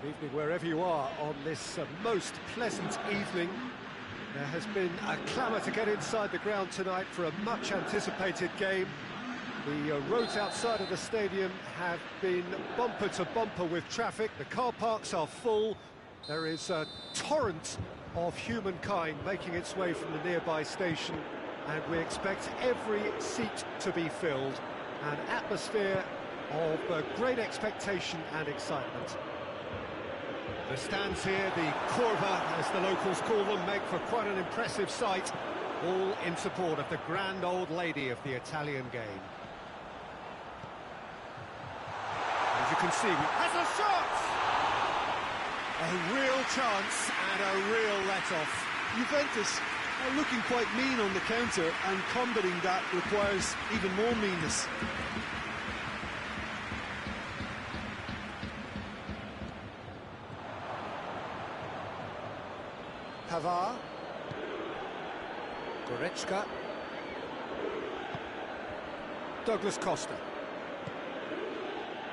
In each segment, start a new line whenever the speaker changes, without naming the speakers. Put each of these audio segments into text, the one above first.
Good evening wherever you are on this most pleasant evening. There has been a clamour to get inside the ground tonight for a much anticipated game. The roads outside of the stadium have been bumper to bumper with traffic. The car parks are full. There is a torrent of humankind making its way from the nearby station, and we expect every seat to be filled. An atmosphere of great expectation and excitement. The stands here, the curva, as the locals call them, make for quite an impressive sight, all in support of the grand old lady of the Italian game. As you can see, has a shot! A real chance and a real let-off.
Juventus are looking quite mean on the counter, and combating that requires even more meanness.
Pavard, Goretzka, Douglas Costa.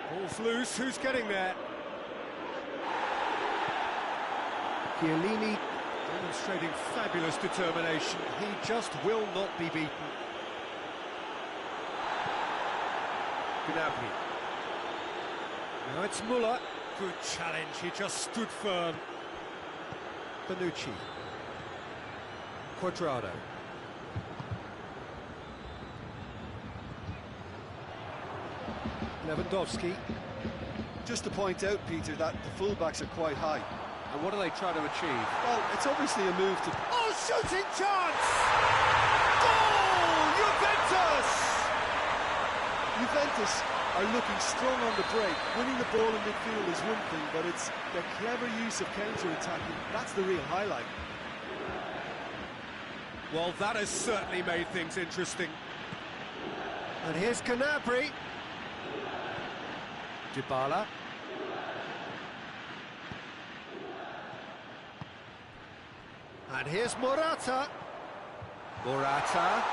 Ball's loose, who's getting there? Chiellini demonstrating fabulous determination. He just will not be beaten. Gnabry. Now it's Muller. Good challenge, he just stood firm. Bonucci. Quadrado. Lewandowski.
Just to point out, Peter, that the fullbacks are quite high.
And what do they try to achieve?
Well, it's obviously a move to...
Oh, shooting chance! Goal! Juventus!
Juventus are looking strong on the break. Winning the ball in midfield is one thing, but it's the clever use of counter-attacking. That's the real highlight.
Well, that has certainly made things interesting. And here's Gnabry. Dybala. And here's Morata. Morata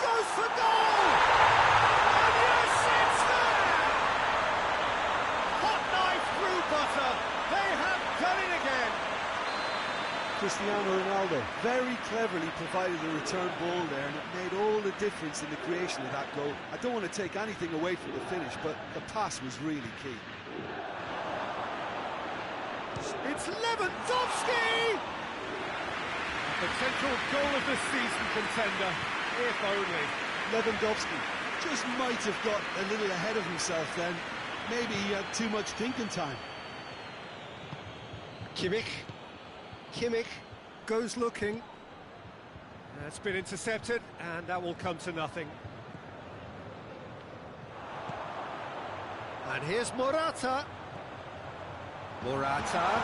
goes for goal! And yes, it's there! Hot knife through butter. They have done it again.
Cristiano Ronaldo very cleverly provided the return ball there, and it made all the difference in the creation of that goal. I don't want to take anything away from the finish, but the pass was really key.
It's Lewandowski! Potential goal of the season contender, if only.
Lewandowski just might have got a little ahead of himself then. Maybe he had too much thinking time.
Kimmich goes looking. That's been intercepted, and that will come to nothing. And here's Morata. Morata.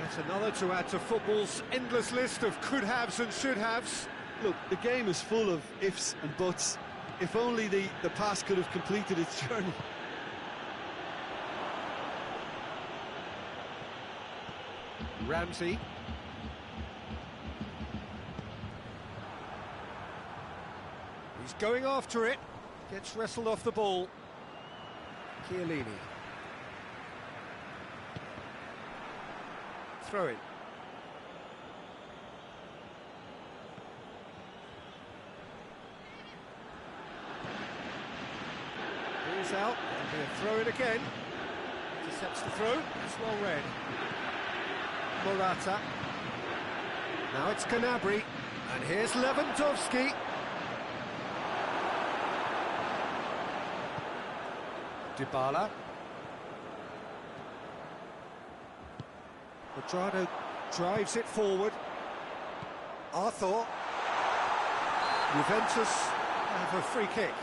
Yet another to add to football's endless list of could-haves and should-haves.
Look, the game is full of ifs and buts. If only the pass could have completed its journey.
Ramsey. He's going after it. Gets wrestled off the ball. Chiellini. Throw in. Ball's out. There'll be a throw in again. Intercepts the throw. It's well read. Morata. Now it's Gnabry. And here's Lewandowski. Dybala. Quadrado drives it forward. Arthur. Juventus have a free kick.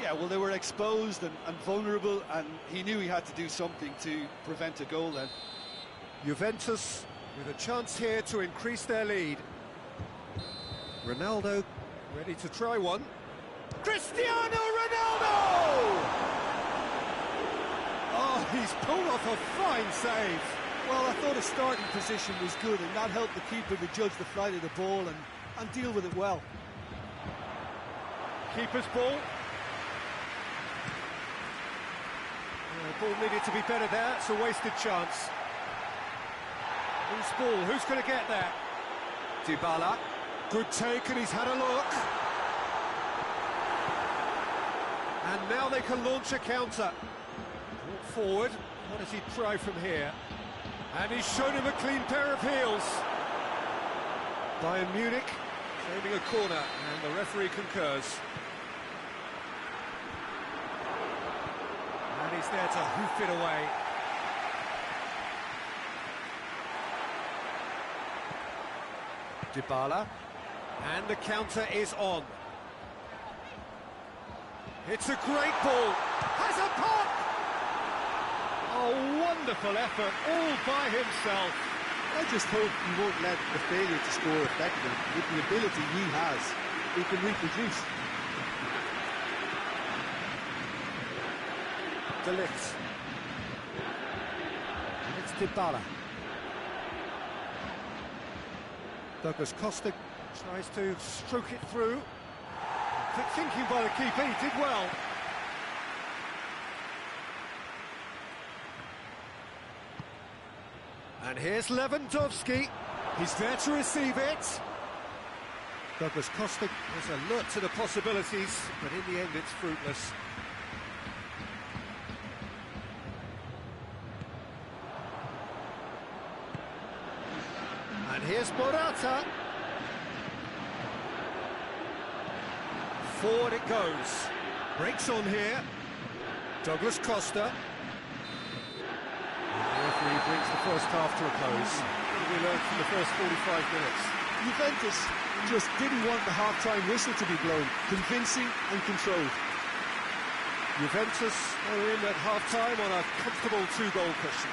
Yeah, well, they were exposed and vulnerable, and he knew he had to do something to prevent a goal then.
Juventus with a chance here to increase their lead. Ronaldo ready to try one. Cristiano Ronaldo! Oh, he's pulled off a fine save.
Well, I thought his starting position was good, and that helped the keeper to judge the flight of the ball and deal with it well.
Keeper's ball. The ball needed to be better there, it's a wasted chance. Who's ball, who's going to get there? Dybala, good take and he's had a look. And now they can launch a counter. Brought forward, what does he try from here? And he's shown him a clean pair of heels. Bayern Munich claiming a corner, and the referee concurs. And he's there to hoof it away. Dybala, and the counter is on. It's a great ball, has a pop! Oh, wonderful effort, all by himself.
I just hope he won't let the failure to score affect him. With the ability he has, he can reproduce.
De Ligt. And it's Dybala. Douglas Costa tries to stroke it through. Quick thinking by the keeper, he did well. And here's Lewandowski. He's there to receive it. Douglas Costa was alert to the possibilities, but in the end it's fruitless. And here's Morata. Forward it goes. Breaks on here. Douglas Costa. The referee brings the first half to a close. What did we learn from the first 45 minutes?
Juventus just didn't want the half-time whistle to be blown. Convincing and controlled.
Juventus are in at half-time on a comfortable two-goal cushion.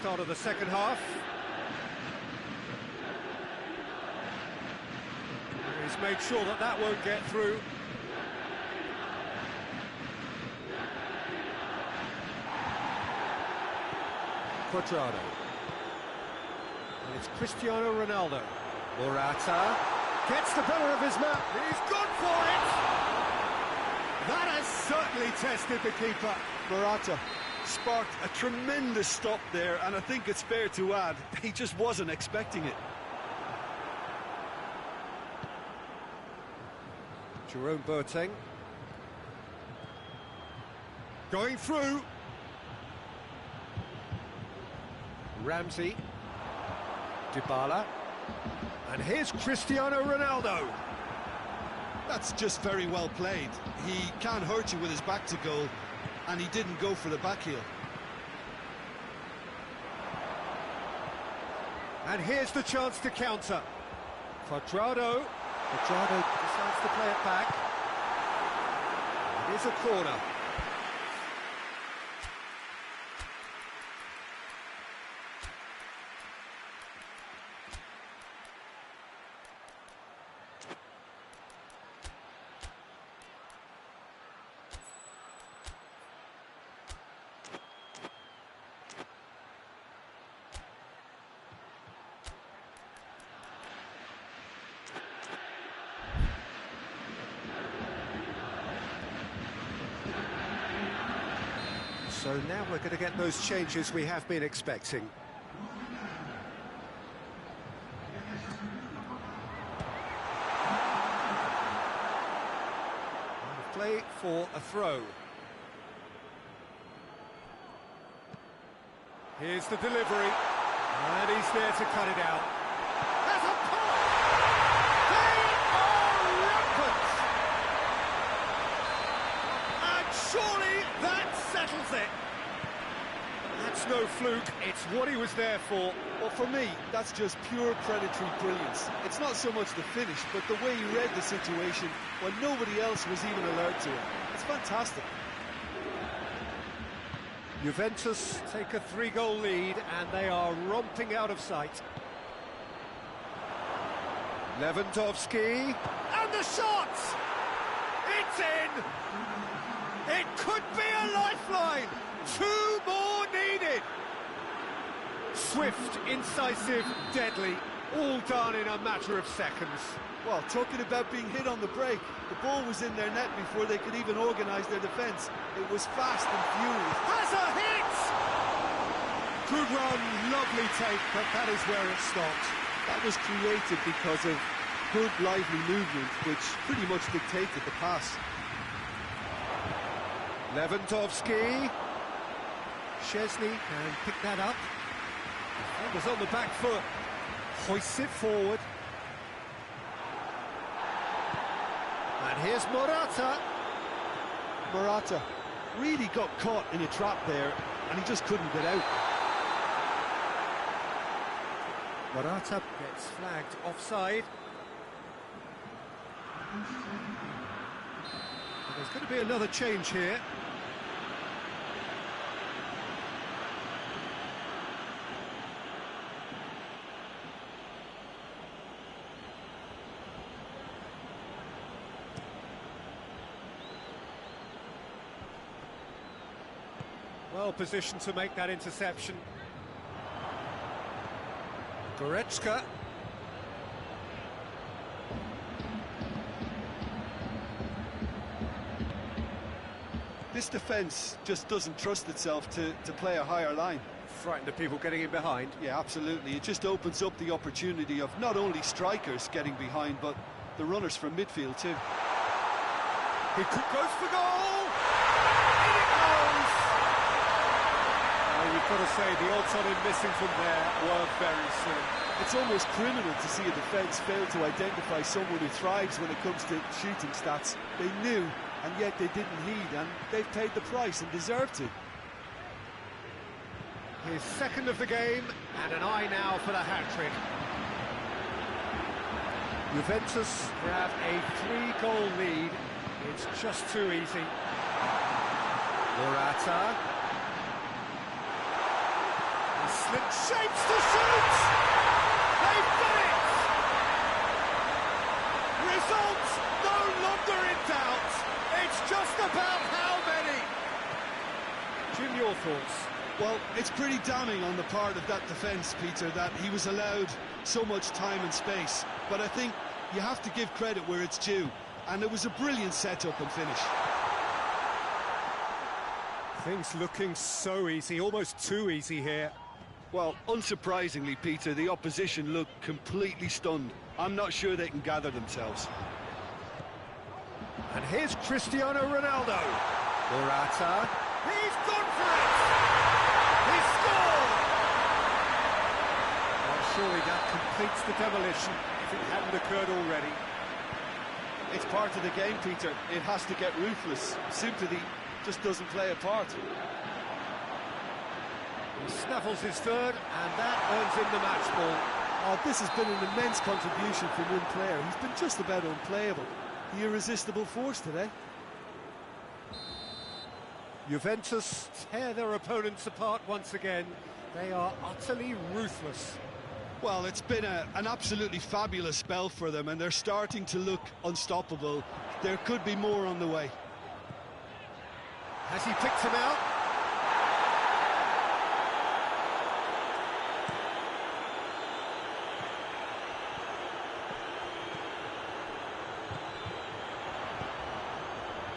Start of the second half. He's made sure that that won't get through. Quadrado. And it's Cristiano Ronaldo. Morata gets the better of his man. He's gone for it! That has certainly tested the keeper.
Morata sparked a tremendous stop there, and I think it's fair to add, he just wasn't expecting it.
Jerome Boateng. Going through. Ramsey. Dybala. And here's Cristiano Ronaldo.
That's just very well played. He can't hurt you with his back to goal, and he didn't go for the back heel.
And here's the chance to counter. Quadrado decides to play it back. It is a corner. So now we're going to get those changes we have been expecting. Play for a throw. Here's the delivery, and he's there to cut it out. There's a pop! They are rampant! And surely that settles it. That's no fluke, it's what he was there for.
Well, for me, that's just pure predatory brilliance. It's not so much the finish, but the way he read the situation when nobody else was even alert to it. It's fantastic.
Juventus take a 3-goal lead and they are romping out of sight. Lewandowski, and the shot! It's in! It could be a lifeline! 2 more needed! Swift, incisive, deadly, all done in a matter of seconds.
Well, talking about being hit on the break, the ball was in their net before they could even organise their defence. It was fast and furious.
Has a hit! Good run, lovely take, but that is where it stopped.
That was created because of good, lively movement, which pretty much dictated the pass.
Lewandowski. Szczesny can pick that up. Defender's on the back foot. Hoists it forward. And here's Morata.
Morata really got caught in a trap there, and he just couldn't get out.
Morata gets flagged offside. There's going to be another change here. Well positioned to make that interception. Goretzka.
This defence just doesn't trust itself to play a higher line.
Frightened of people getting in behind.
Yeah, absolutely. It just opens up the opportunity of not only strikers getting behind, but the runners from midfield too.
He goes for goal! In it goes! You've got to say, the odds on him missing from there were very slim.
It's almost criminal to see a defence fail to identify someone who thrives when it comes to shooting stats. They knew, and yet they didn't heed, and they've paid the price and deserved to.
His second of the game, and an eye now for the hat-trick. Juventus grab a 3-goal lead. It's just too easy. Morata. He slipped shapes to shoot! They've done it! Results no longer in doubt. It's just about how many. Jim, your thoughts?
Well, it's pretty damning on the part of that defence, Peter, that he was allowed so much time and space. But I think you have to give credit where it's due. And it was a brilliant setup and finish.
Things looking so easy, almost too easy here.
Well, unsurprisingly, Peter, the opposition looked completely stunned. I'm not sure they can gather themselves.
And here's Cristiano Ronaldo. Morata. He's gone for it! He scored! Well, surely that completes the demolition if it hadn't occurred already.
It's part of the game, Peter. It has to get ruthless. Sympathy just doesn't play a part.
He snaffles his third, and that earns him the match ball.
Oh, this has been an immense contribution from one player. He's been just about unplayable. The irresistible force today.
Juventus tear their opponents apart once again. They are utterly ruthless.
Well, it's been an absolutely fabulous spell for them, and they're starting to look unstoppable. There could be more on the way.
Has he picked him out?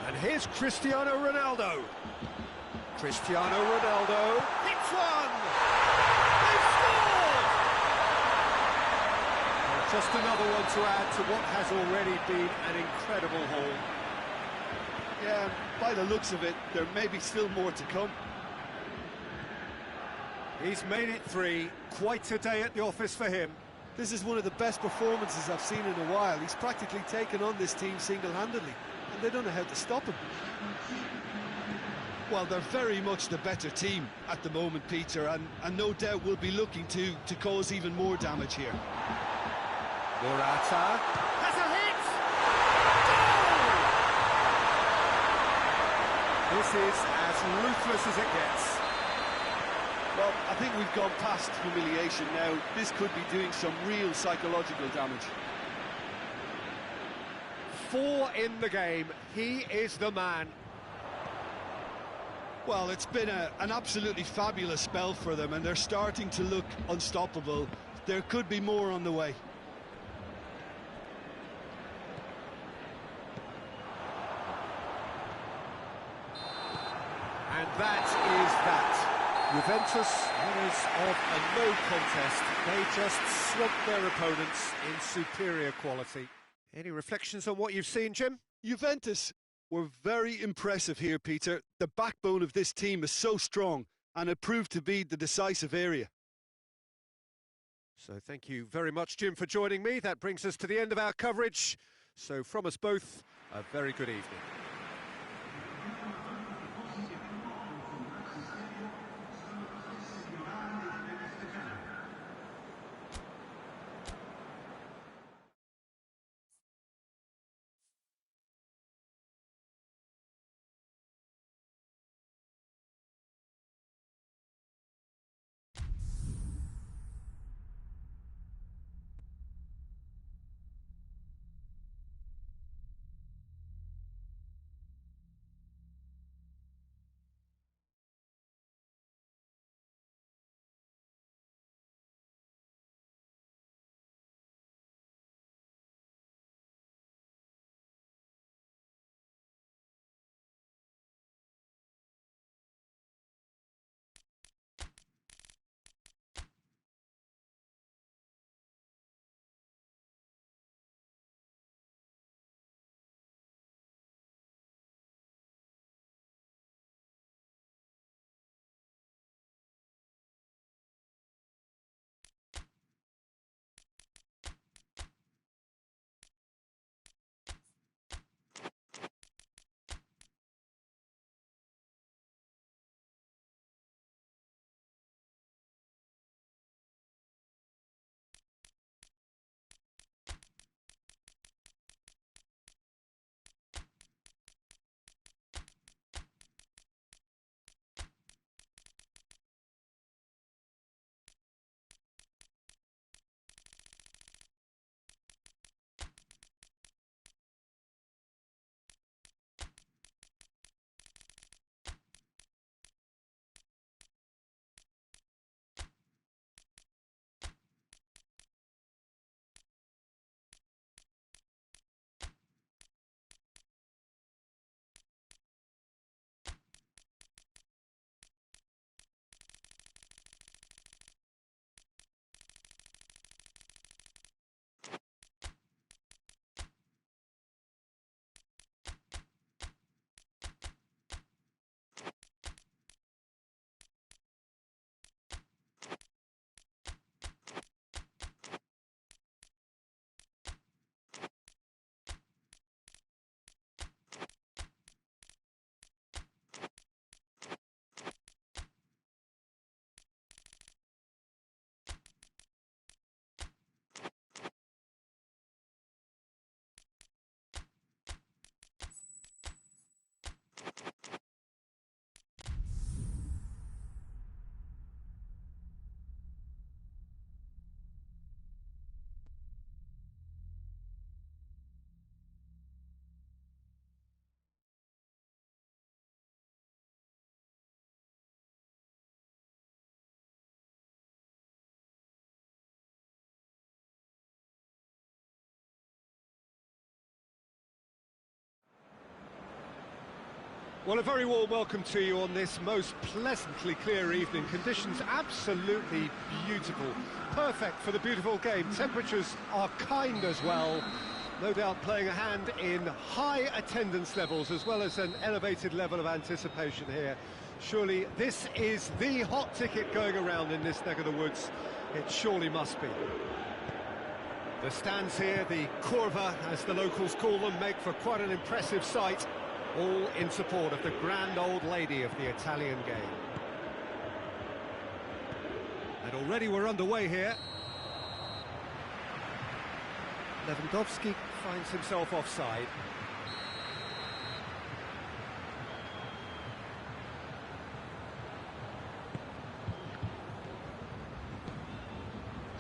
And here's Cristiano Ronaldo. Cristiano Ronaldo hits one! They've scored! Well, just another one to add to what has already been an incredible haul.
Yeah, by the looks of it, there may be still more to come.
He's made it 3. Quite a day at the office for him.
This is one of the best performances I've seen in a while. He's practically taken on this team single-handedly, and they don't know how to stop him. Well, they're very much the better team at the moment, Peter, and no doubt will be looking to cause even more damage here.
Morata has a hit! Goal! This is as ruthless as it gets.
Well, I think we've gone past humiliation now. This could be doing some real psychological damage.
4 in the game. He is the man.
Well, it's been an absolutely fabulous spell for them, and they're starting to look unstoppable. There could be more on the way.
And that is that. Juventus, winners of a no contest. They just swamped their opponents in superior quality. Any reflections on what you've seen, Jim?
Juventus were very impressive here, Peter. The backbone of this team is so strong, and it proved to be the decisive area.
So thank you very much, Jim, for joining me. That brings us to the end of our coverage. So from us both, a very good evening. Well, a very warm welcome to you on this most pleasantly clear evening. Conditions absolutely beautiful. Perfect for the beautiful game. Temperatures are kind as well. No doubt playing a hand in high attendance levels as well as an elevated level of anticipation here. Surely this is the hot ticket going around in this neck of the woods. It surely must be. The stands here, the curva as the locals call them, make for quite an impressive sight. All in support of the grand old lady of the Italian game. And already we're underway here. Lewandowski finds himself offside.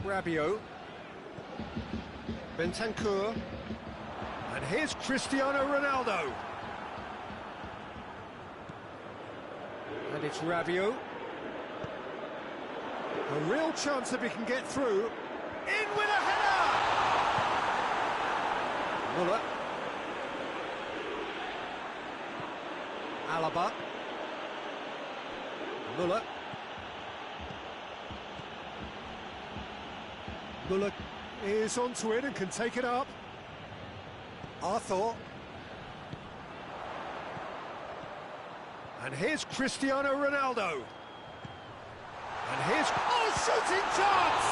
Rabiot. Bentancur. And here's Cristiano Ronaldo. And it's Rabiot. A real chance if he can get through. In with a header! Muller. Alaba. Muller. Muller is onto it and can take it up. Arthur. And here's Cristiano Ronaldo. And here's... Oh, shooting chance!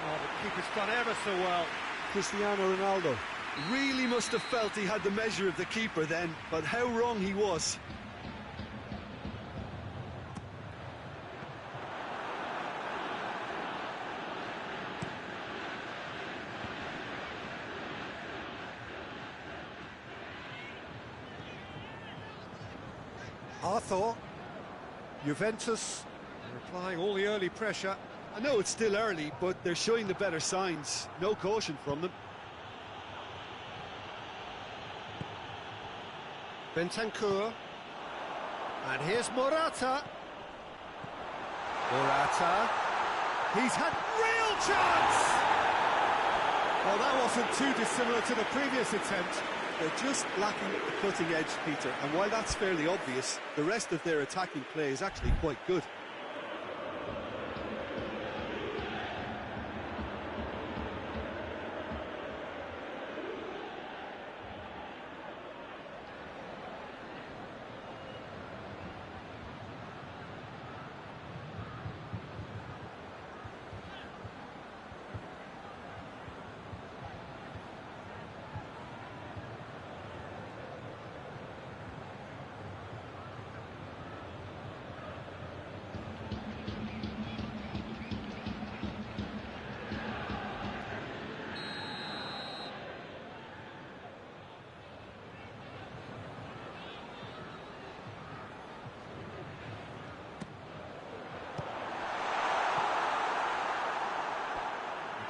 Oh, the keeper's done ever so well.
Cristiano Ronaldo really must have felt he had the measure of the keeper then, but how wrong he was.
Arthur. Juventus applying all the early pressure.
I know it's still early, but they're showing the better signs. No caution from them.
Bentancur. And here's Morata. Morata. He's had real chance! Well, that wasn't too dissimilar to the previous attempt.
They're just lacking the cutting edge, Peter, and while that's fairly obvious, the rest of their attacking play is actually quite good.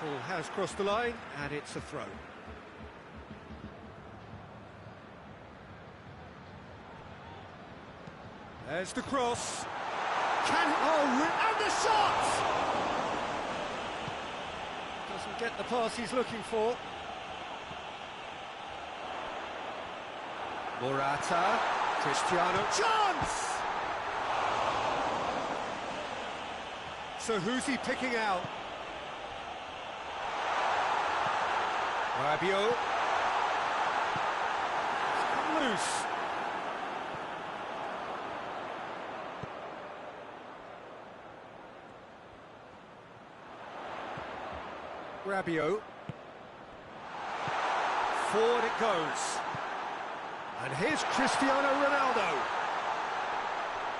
Ball has crossed the line, and it's a throw. There's the cross. And the shot! Doesn't get the pass he's looking for. Morata. Cristiano. Chance! So who's he picking out? Rabiot. It's come loose. Rabiot. Forward it goes. And here's Cristiano Ronaldo.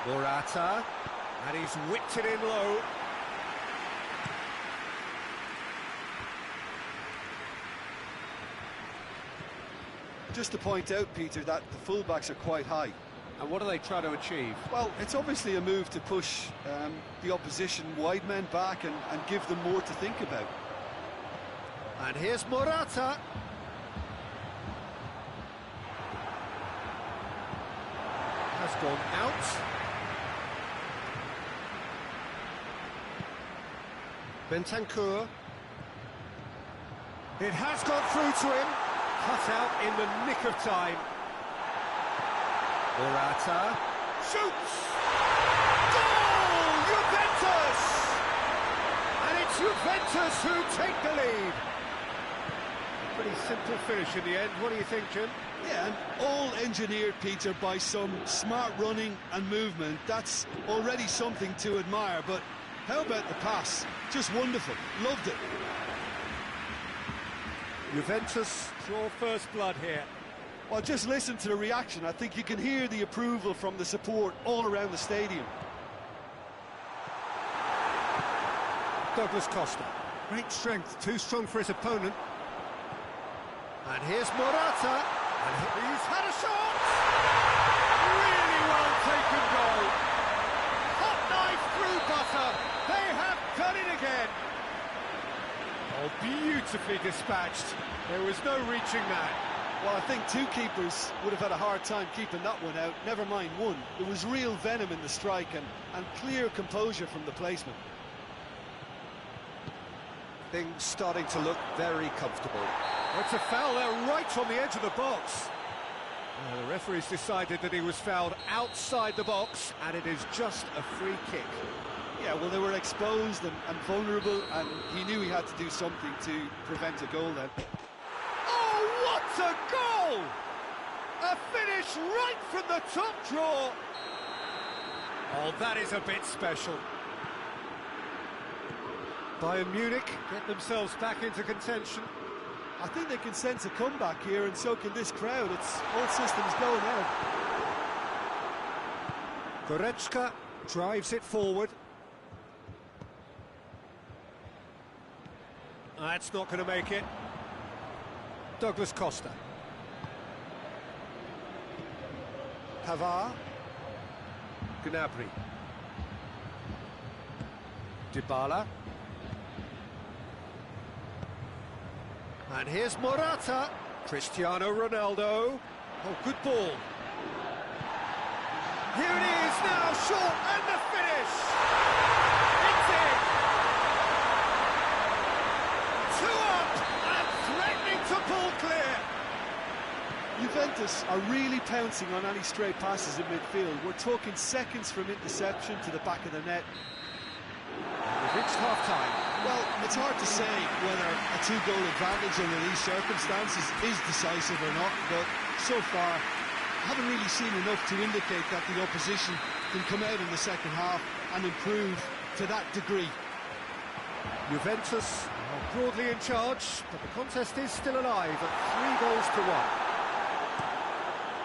Morata. And he's whipped it in low.
Just to point out, Peter, that the fullbacks are quite high.
And what do they try to achieve?
Well, it's obviously a move to push the opposition wide men back and give them more to think about.
And here's Morata. Has gone out. Bentancur. It has gone through to him. Cut out in the nick of time. Morata. Shoots! Goal! Juventus! And it's Juventus who take the lead. A pretty simple finish in the end. What do you think, Jim?
Yeah, and all engineered, Peter, by some smart running and movement. That's already something to admire, but how about the pass? Just wonderful. Loved it.
Juventus draw first blood here.
Well, just listen to the reaction. I think you can hear the approval from the support all around the stadium.
Douglas Costa. Great strength, too strong for his opponent. And here's Morata. And he's had a shot! Really well taken goal. Hot knife through butter. They have done it again. Oh, beautifully dispatched. There was no reaching that.
Well, I think two keepers would have had a hard time keeping that one out, never mind one. There was real venom in the strike and clear composure from the placement.
Things starting to look very comfortable. Oh, it's a foul there right on the edge of the box. The referee's decided that he was fouled outside the box, and it is just a free kick.
Yeah, well, they were exposed and vulnerable, and he knew he had to do something to prevent a goal then.
Oh, what a goal! A finish right from the top draw. Oh, that is a bit special. Bayern Munich get themselves back into contention.
I think they can sense a comeback here, and so can this crowd. It's all systems go now.
Goretzka drives it forward. That's not going to make it. Douglas Costa. Pavard. Gnabry. Dybala. And here's Morata. Cristiano Ronaldo. Oh, good ball. Here it is now, short, and the finish! It's in! 2 up, and threatening to pull clear!
Juventus are really pouncing on any stray passes in midfield. We're talking seconds from interception to the back of the net.
We've reached half-time.
Well, it's hard to say whether a 2-goal advantage under these circumstances is decisive or not, but so far, I haven't really seen enough to indicate that the opposition can come out in the second half and improve to that degree.
Juventus are broadly in charge, but the contest is still alive at 3 goals to 1.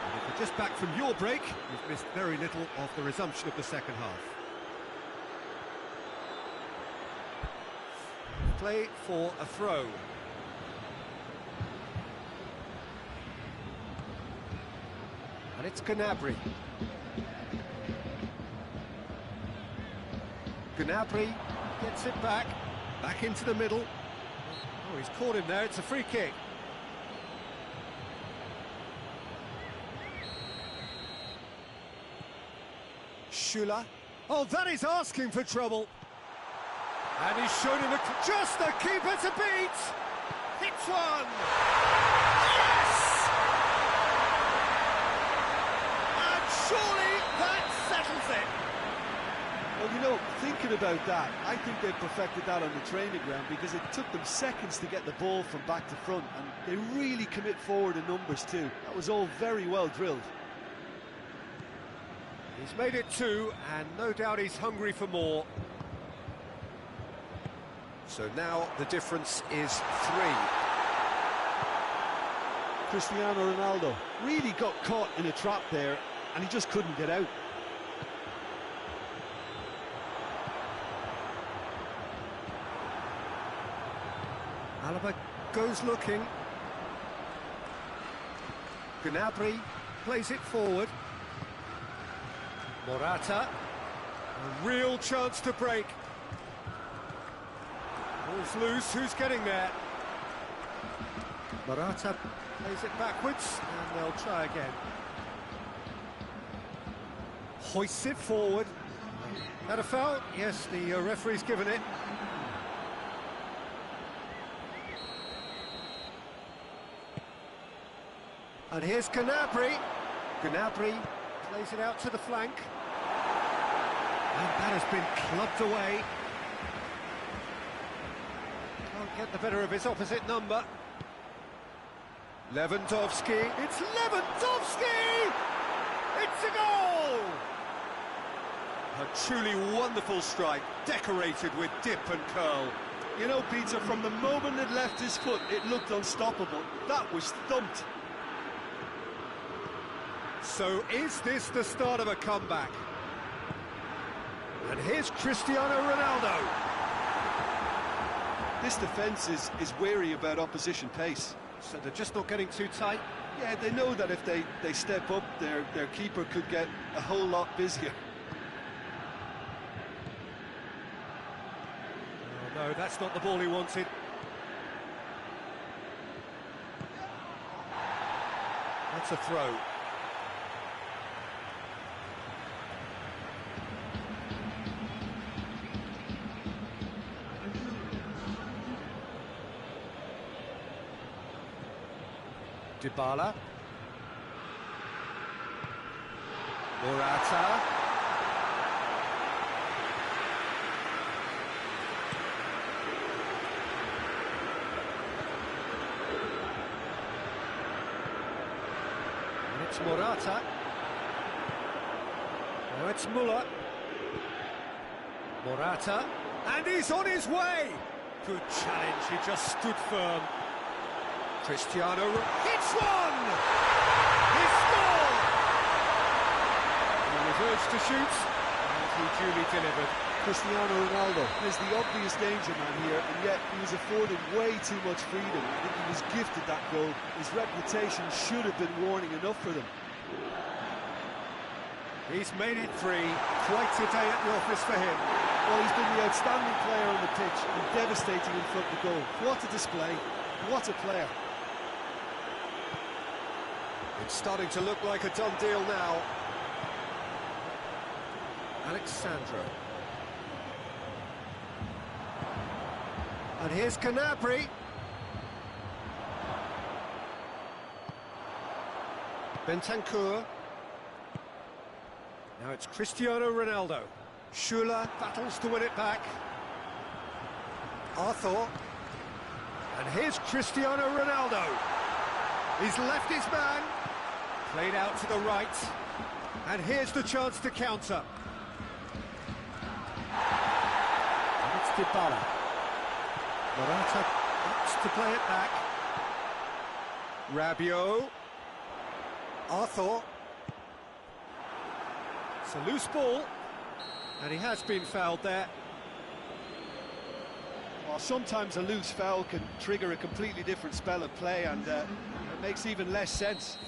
And if you're just back from your break, you've missed very little of the resumption of the second half. Play for a throw. And it's Gnabry. Gnabry gets it back into the middle. Oh, he's caught him there, it's a free kick. Schüller. Oh, that is asking for trouble. And he's shown him just the keeper to beat. Hits one. Yes! And surely that settles it.
Well, you know, thinking about that, I think they perfected that on the training ground because it took them seconds to get the ball from back to front, and they really commit forward in numbers too. That was all very well drilled.
He's made it 2, and no doubt he's hungry for more. So now the difference is 3.
Cristiano Ronaldo really got caught in a trap there, and he just couldn't get out.
Alaba goes looking. Gnabry plays it forward. Morata, a real chance to break. Ball's loose, who's getting there? Morata plays it backwards, and they'll try again. Hoists it forward. That a foul? Yes, the referee's given it. And here's Gnabry. Gnabry plays it out to the flank. And that has been clubbed away. Can't get the better of his opposite number. Lewandowski. It's Lewandowski! It's a goal! A truly wonderful strike, decorated with dip and curl.
You know, Peter, from the moment it left his foot, it looked unstoppable. That was thumped.
So is this the start of a comeback? And here's Cristiano Ronaldo.
This defence is wary about opposition pace.
So they're just not getting too tight?
Yeah, they know that if they step up, their keeper could get a whole lot busier.
Oh no, that's not the ball he wanted. That's a throw. Dybala. Morata. And it's Morata. Now it's Müller. Morata. And he's on his way! Good challenge, he just stood firm. Cristiano hits one! He scored! He was urged to shoot, and he duly delivered.
Cristiano Ronaldo is the obvious danger man here, and yet he was afforded way too much freedom. I think he was gifted that goal. His reputation should have been warning enough for them.
He's made it three. Quite a day at the office for him.
Well, he's been the outstanding player on the pitch and devastating in front of the goal. What a display. What a player.
It's starting to look like a done deal now. Alexandro. And here's Gnabry. Bentancur. Now it's Cristiano Ronaldo. Schüller battles to win it back. Arthur. And here's Cristiano Ronaldo. He's left his man. Played out to the right. And here's the chance to counter. And it's Dybala. Morata wants to play it back. Rabiot. Arthur. It's a loose ball. And he has been fouled there.
Well, sometimes a loose foul can trigger a completely different spell of play, and it makes even less sense.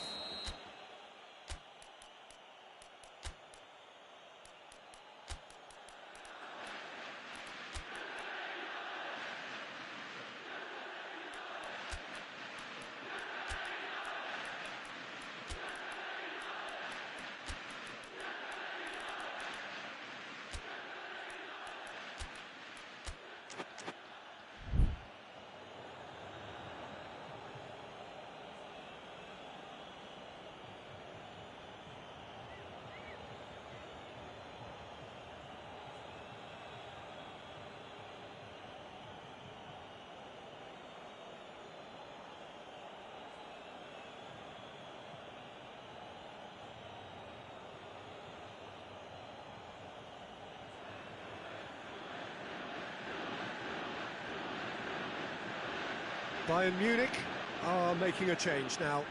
Bayern Munich are making a change now.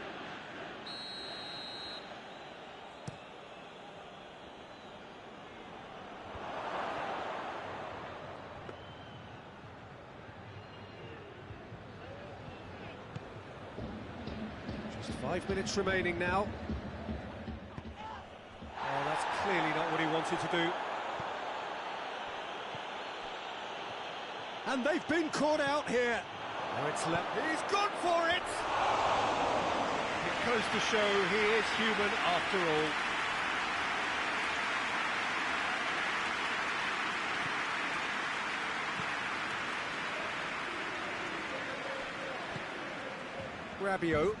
Just 5 minutes remaining now. Oh, that's clearly not what he wanted to do. And they've been caught out here. Now it's left. He's gone for it! It goes to show he is human after all. Rabiot.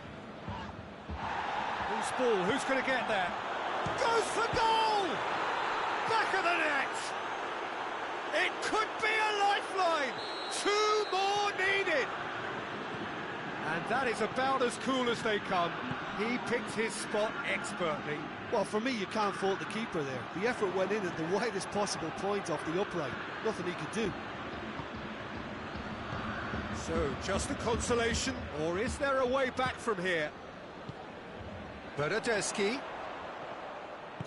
Loose ball, who's going to get there? Goes for goal! Back of the net! It could be a lifeline! 2 more needed! And that is about as cool as they come. He picked his spot expertly.
Well, for me, you can't fault the keeper there. The effort went in at the widest possible point off the upright. Nothing he could do.
So, just a consolation, or is there a way back from here? Bernardeschi.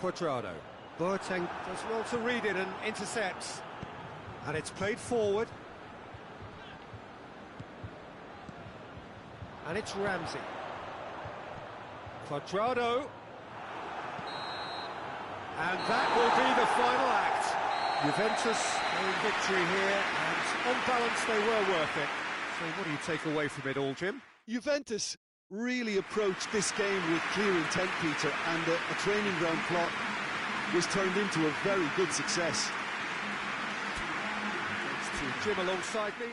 Quadrado. Boateng does well to read it and intercepts. And it's played forward. And it's Ramsey. Quadrado. And that will be the final act. Juventus in victory here, and on balance they were worth it. So what do you take away from it all, Jim?
Juventus really approached this game with clear intent, Peter, and a training ground plot was turned into a very good success.
Thanks to Jim alongside me.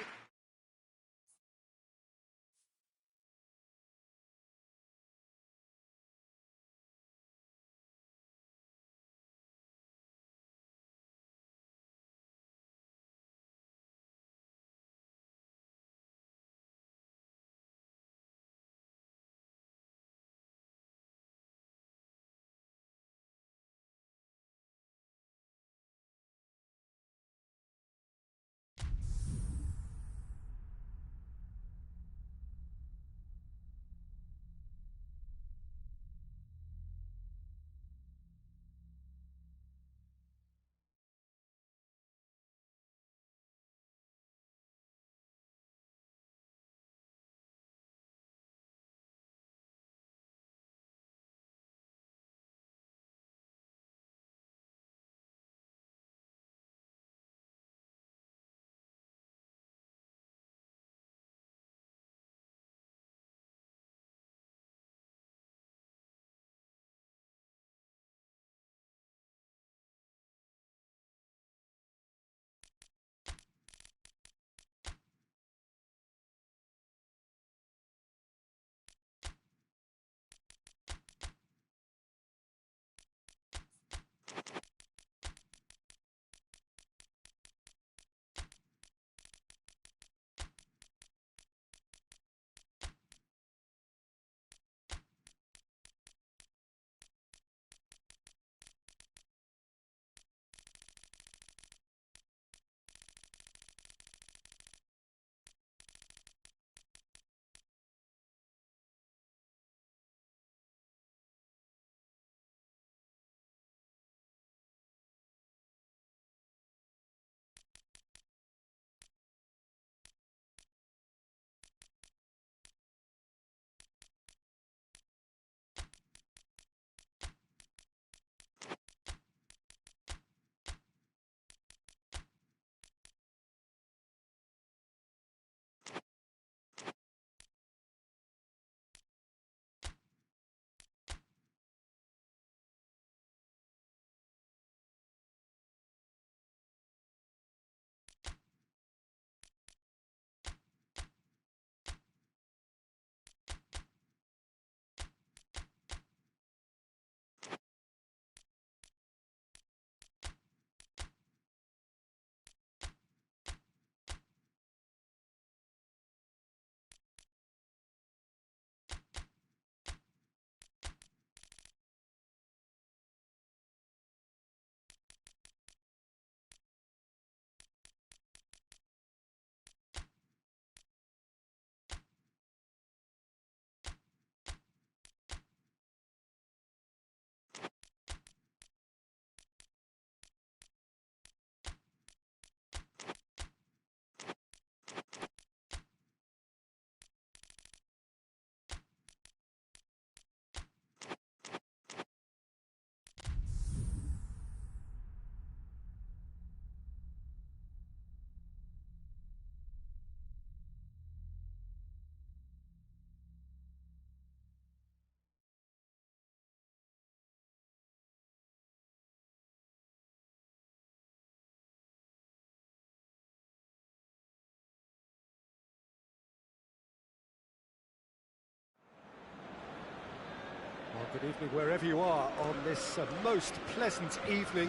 Well, good evening wherever you are on this most pleasant evening.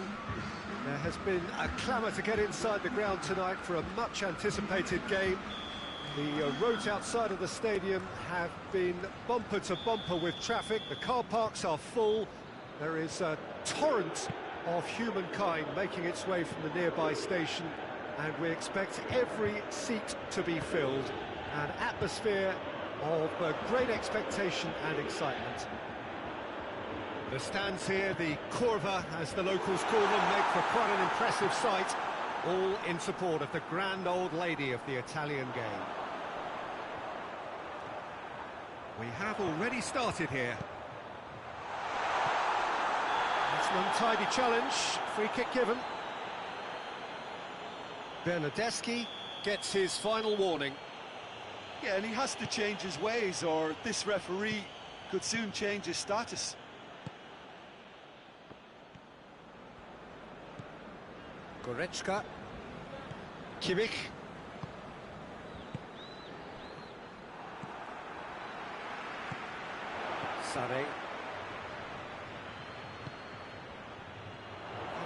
There has been a clamour to get inside the ground tonight for a much anticipated game. The roads outside of the stadium have been bumper to bumper with traffic. The car parks are full. There is a torrent of humankind making its way from the nearby station, and we expect every seat to be filled. An atmosphere of great expectation and excitement. The stands here, the curva, as the locals call them, make for quite an impressive sight, all in support of the grand old lady of the Italian game. We have already started here. It's an untidy challenge, free kick given. Bernardeschi gets his final warning.
Yeah, and he has to change his ways, or this referee could soon change his status.
Goretzka. Kimmich. Sané.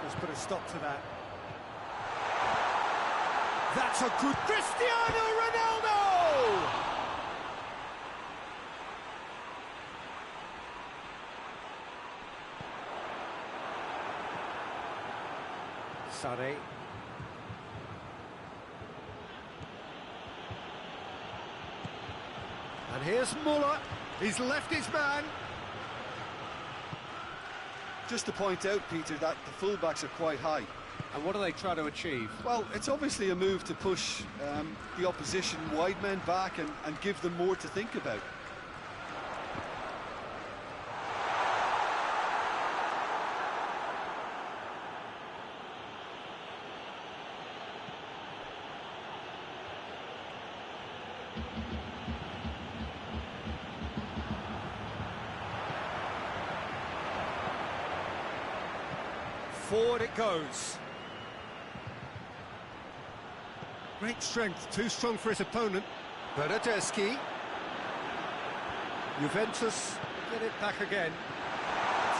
Let's put a stop to that. That's a good Cristiano Ronaldo! Sané. And here's Muller. He's left his man.
Just to point out, Peter, that the fullbacks are quite high.
And what do they try to achieve?
Well, it's obviously a move to push the opposition wide men back and give them more to think about.
Forward it goes. Great strength, too strong for his opponent. Bernardeschi. Juventus get it back again.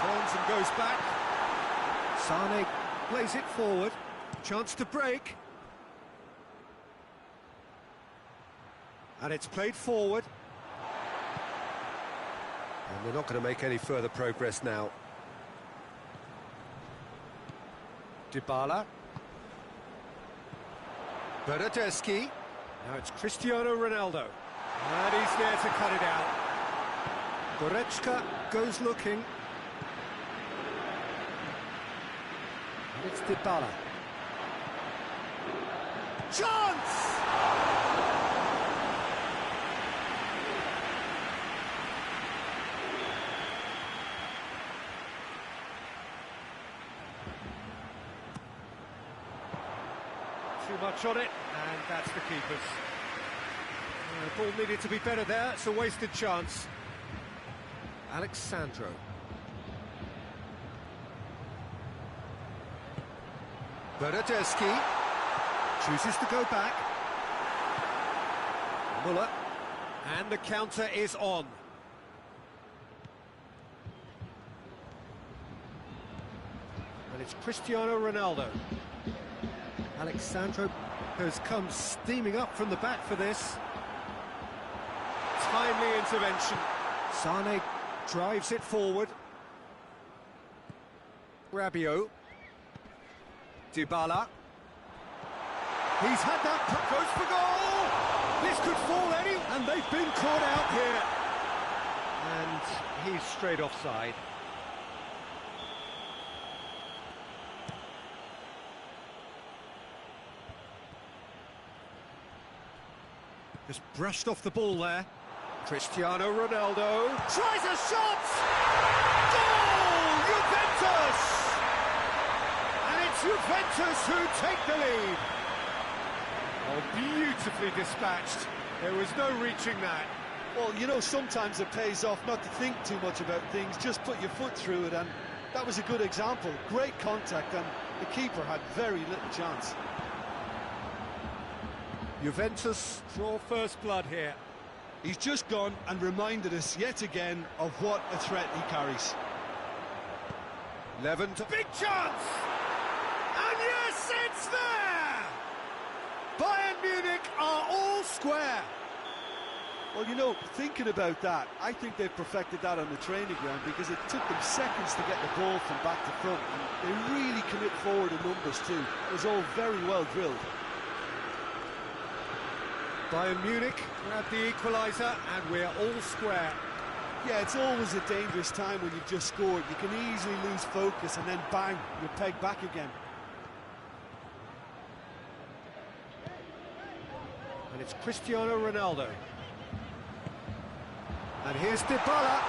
Turns and goes back. Sané plays it forward. Chance to break. And it's played forward. And they're not going to make any further progress now. Dybala. Bernardeschi. Now it's Cristiano Ronaldo. And he's there to cut it out. Goretzka goes looking. And it's Dybala. Chance! Too much on it, and that's the keeper's. The ball needed to be better there, it's a wasted chance. Alexandro. Bernardeschi chooses to go back. Muller, and the counter is on. And it's Cristiano Ronaldo. Alexandro has come steaming up from the back for this. Timely intervention. Sané drives it forward. Rabiot. Dybala. He's had that, goes for goal! This could fall any, and they've been caught out here. And he's straight offside. Just brushed off the ball there. Cristiano Ronaldo tries a shot! Goal! Juventus! And it's Juventus who take the lead. Oh, beautifully dispatched. There was no reaching that.
Well, you know, sometimes it pays off not to think too much about things, just put your foot through it, and that was a good example. Great contact, and the keeper had very little chance.
Juventus draw first blood here.
He's just gone and reminded us yet again of what a threat he carries.
Levent, big chance! And yes, it's there! Bayern Munich are all square.
Well, you know, thinking about that, I think they've perfected that on the training ground, because it took them seconds to get the ball from back to front, and they really commit forward in numbers too. It was all very well drilled.
Bayern Munich grab the equaliser, and we're all square.
Yeah, it's always a dangerous time when you've just scored. You can easily lose focus, and then bang, you're pegged back again.
And it's Cristiano Ronaldo. And here's Dybala.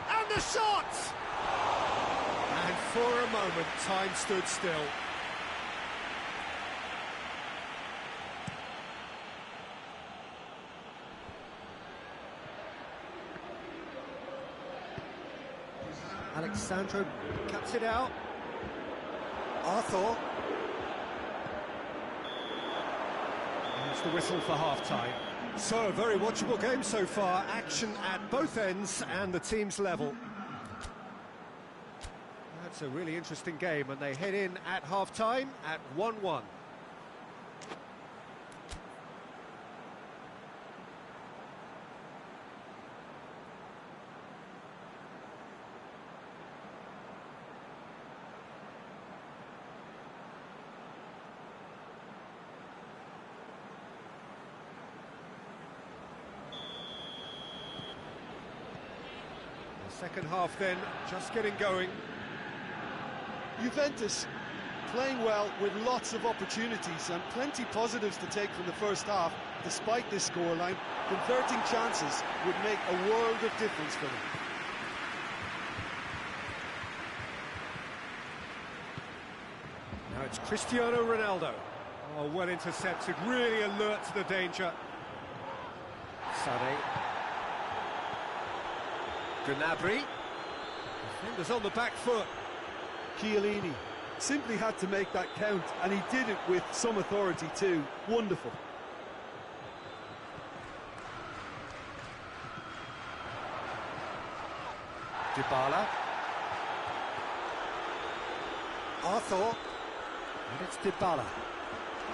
And the shot! And for a moment, time stood still. Alexandro cuts it out. Arthur. There's the whistle for half-time. So, a very watchable game so far. Action at both ends and the team's level. That's a really interesting game, and they head in at half-time at 1-1. Second half then, just getting going.
Juventus playing well with lots of opportunities and plenty positives to take from the first half. Despite this scoreline, converting chances would make a world of difference for them.
Now it's Cristiano Ronaldo. Oh, well intercepted, really alert to the danger. Sané. Gnabry. Defenders on the back foot.
Chiellini simply had to make that count, and he did it with some authority too. Wonderful.
Dybala. Arthur. And it's Dybala.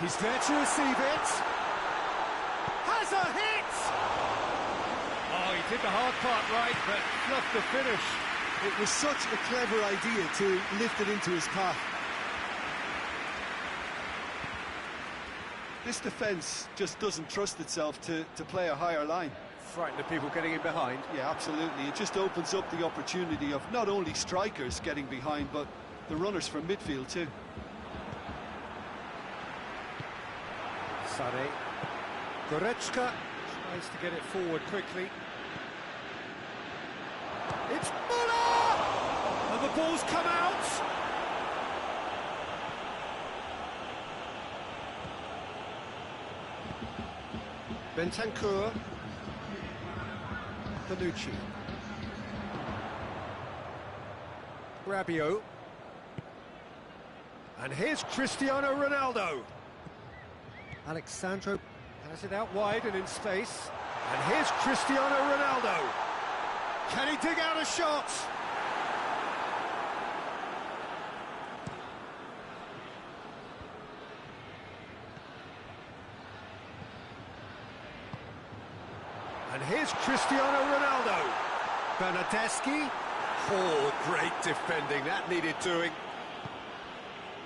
He's there to receive it. Has a hit! Oh, he did the hard part right, but fluffed the finish.
It was such a clever idea to lift it into his path. This defence just doesn't trust itself to play a higher line.
Frightened of people getting in behind.
Yeah, absolutely. It just opens up the opportunity of not only strikers getting behind, but the runners from midfield too.
Sané. Goretzka tries to get it forward quickly. It's Muller! And the ball's come out! Bentancur. Panucci. Rabiot. And here's Cristiano Ronaldo. Alexandro has it out wide and in space. And here's Cristiano Ronaldo. Can he dig out a shot? And here's Cristiano Ronaldo. Bernardeschi. Oh, great defending. That needed doing.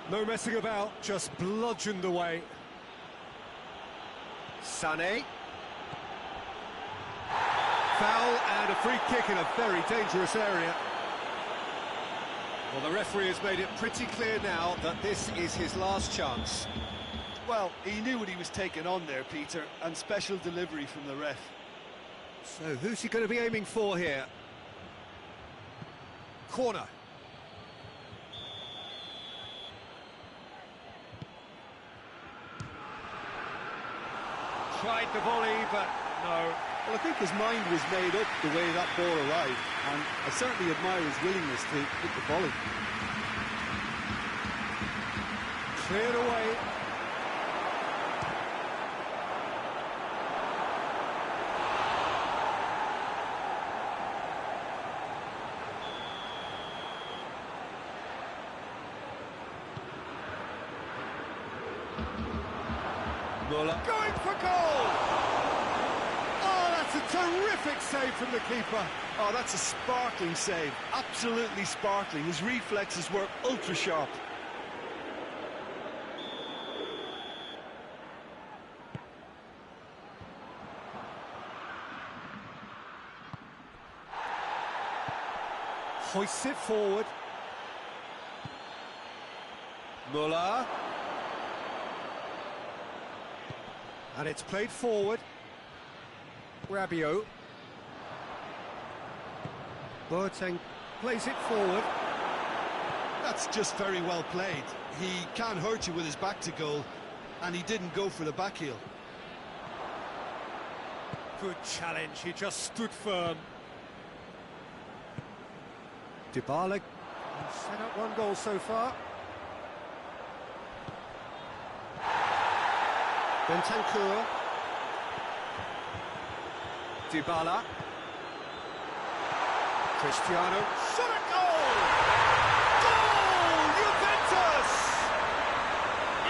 No messing about, just bludgeoned away. Sané. Foul and a free kick in a very dangerous area. Well, the referee has made it pretty clear now that this is his last chance.
Well, he knew what he was taking on there, Peter, and special delivery from the ref.
So, who's he going to be aiming for here? Corner. Tried the volley, but no.
Well, I think his mind was made up the way that ball arrived, and I certainly admire his willingness to hit the volley.
Cleared away. Muller going for goal! Oh, that's a terrific save from the keeper.
Oh, that's a sparkling save. Absolutely sparkling. His reflexes were ultra sharp.
Hoists it forward. Muller. And it's played forward. Rabiot. Boateng plays it forward.
That's just very well played. He can't hurt you with his back to goal, and he didn't go for the back heel.
Good challenge, he just stood firm. Dybala set up one goal so far. Bentancur. Dybala. Cristiano. Shot a goal! Goal! Juventus!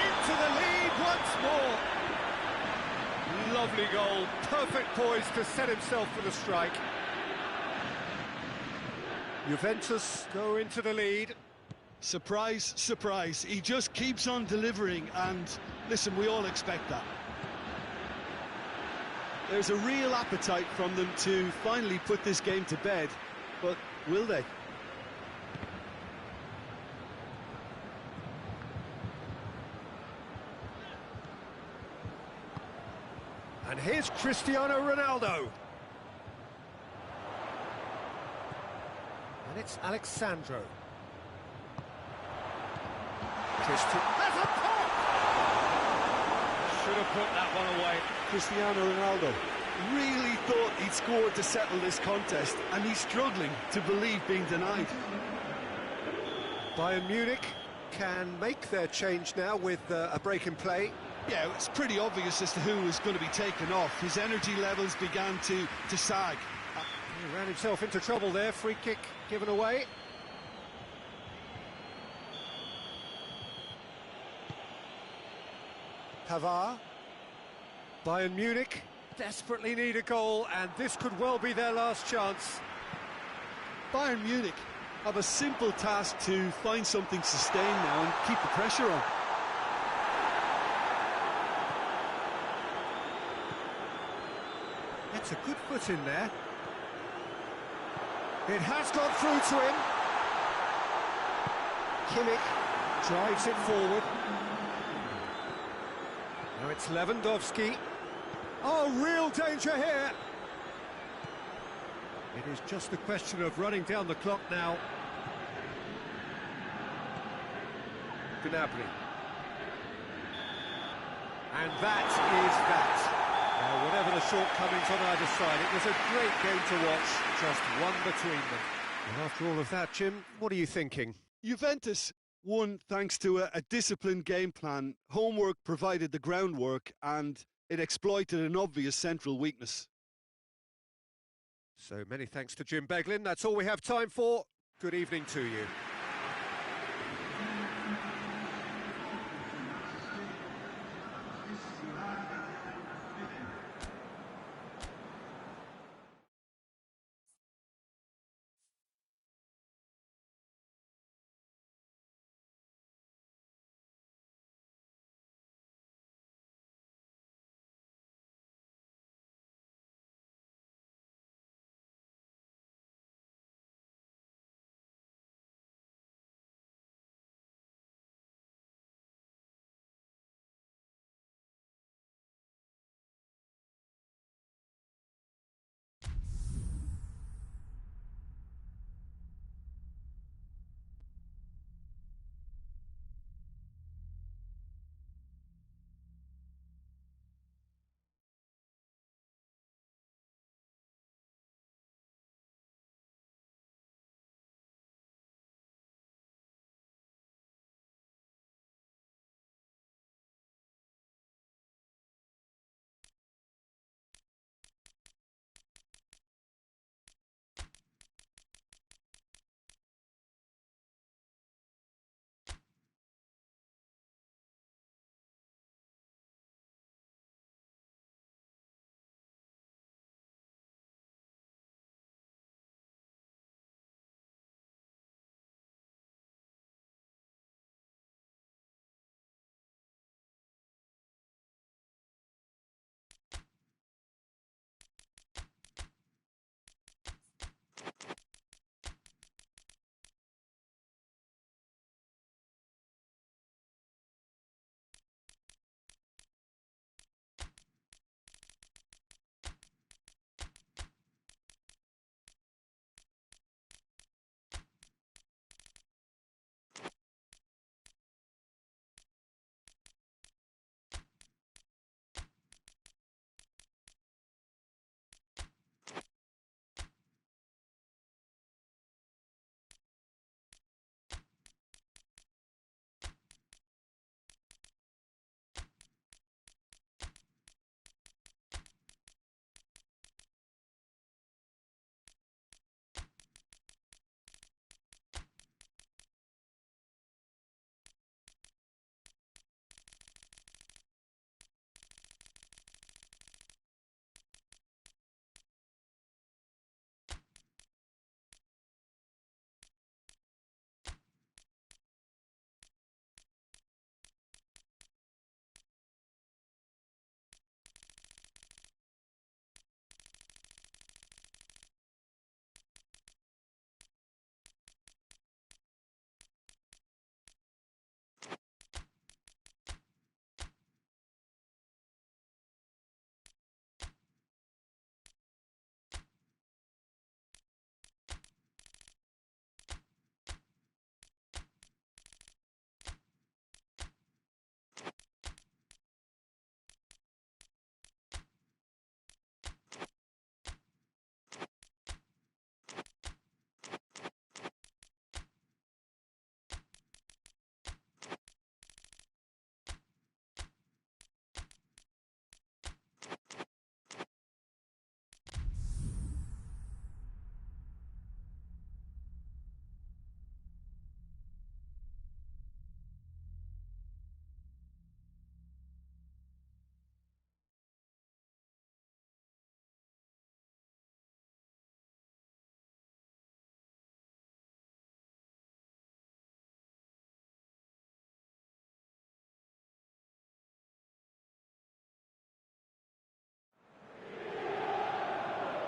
Into the lead once more. Lovely goal. Perfect poise to set himself for the strike. Juventus go into the lead.
Surprise, surprise. He just keeps on delivering, and listen, we all expect that. There's a real appetite from them to finally put this game to bed, but will they?
And here's Cristiano Ronaldo. And it's Alexandro. There's a pop! Should have put that one away.
Cristiano Ronaldo really thought he'd scored to settle this contest, and he's struggling to believe being denied.
Bayern Munich can make their change now with a break in play.
Yeah, it's pretty obvious as to who was going to be taken off. His energy levels began to sag.
He ran himself into trouble there. Free kick given away. Pavard. Bayern Munich desperately need a goal, and this could well be their last chance.
Bayern Munich have a simple task to find something sustained now and keep the pressure on.
It's a good foot in there. It has gone through to him. Kimmich drives it forward. Now it's Lewandowski. Oh, real danger here. It is just a question of running down the clock now. Gnabry. And that is that. Now, whatever the shortcomings on either side, it was a great game to watch, just one between them. And after all of that, Jim, what are you thinking?
Juventus won thanks to a disciplined game plan. Homework provided the groundwork, and it exploited an obvious central weakness.
So many thanks to Jim Beglin. That's all we have time for. Good evening to you.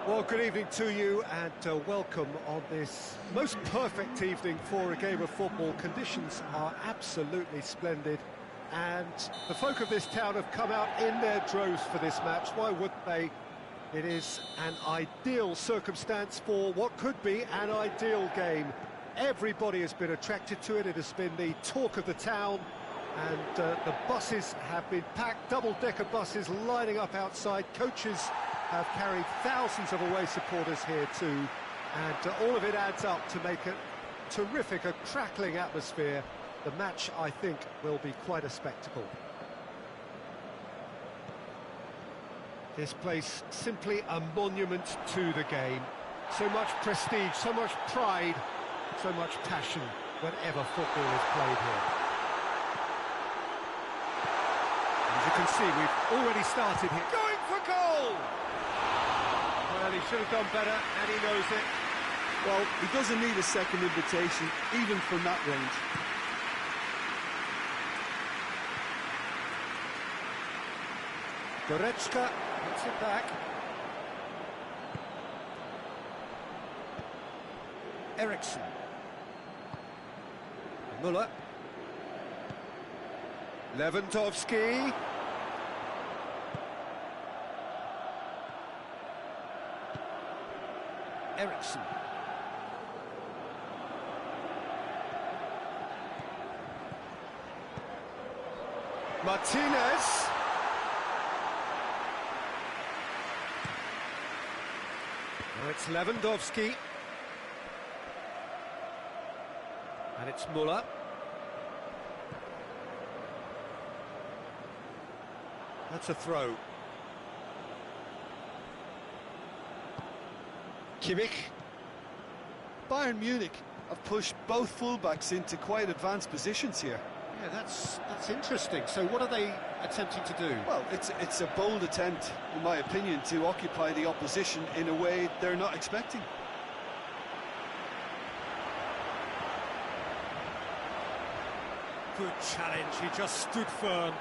Well, good evening to you and welcome on this most perfect evening for a game of football. Conditions are absolutely splendid and the folk of this town have come out in their droves for this match. Why wouldn't they? It is an ideal circumstance for what could be an ideal game. Everybody has been attracted to it. It has been the talk of the town, and the buses have been packed, double-decker buses lining up outside. Coaches have carried thousands of away supporters here too, and all of it adds up to make a terrific, a crackling atmosphere. The match, I think, will be quite a spectacle. This place simply a monument to the game. So much prestige, so much pride, so much passion whenever football is played here. As you can see, we've already started here. Going for goal! Well, he should have done better, and he knows it.
Well, he doesn't need a second invitation, even from that range.
Goretzka gets it back. Eriksson. Müller. Lewandowski. Eriksson. Martinez. Now it's Lewandowski. And it's Müller. That's a throw. Kimmich.
Bayern Munich have pushed both fullbacks into quite advanced positions here.
Yeah, that's interesting. So what are they attempting to do?
Well, it's a bold attempt, in my opinion, to occupy the opposition in a way they're not expecting.
Good challenge, he just stood firm.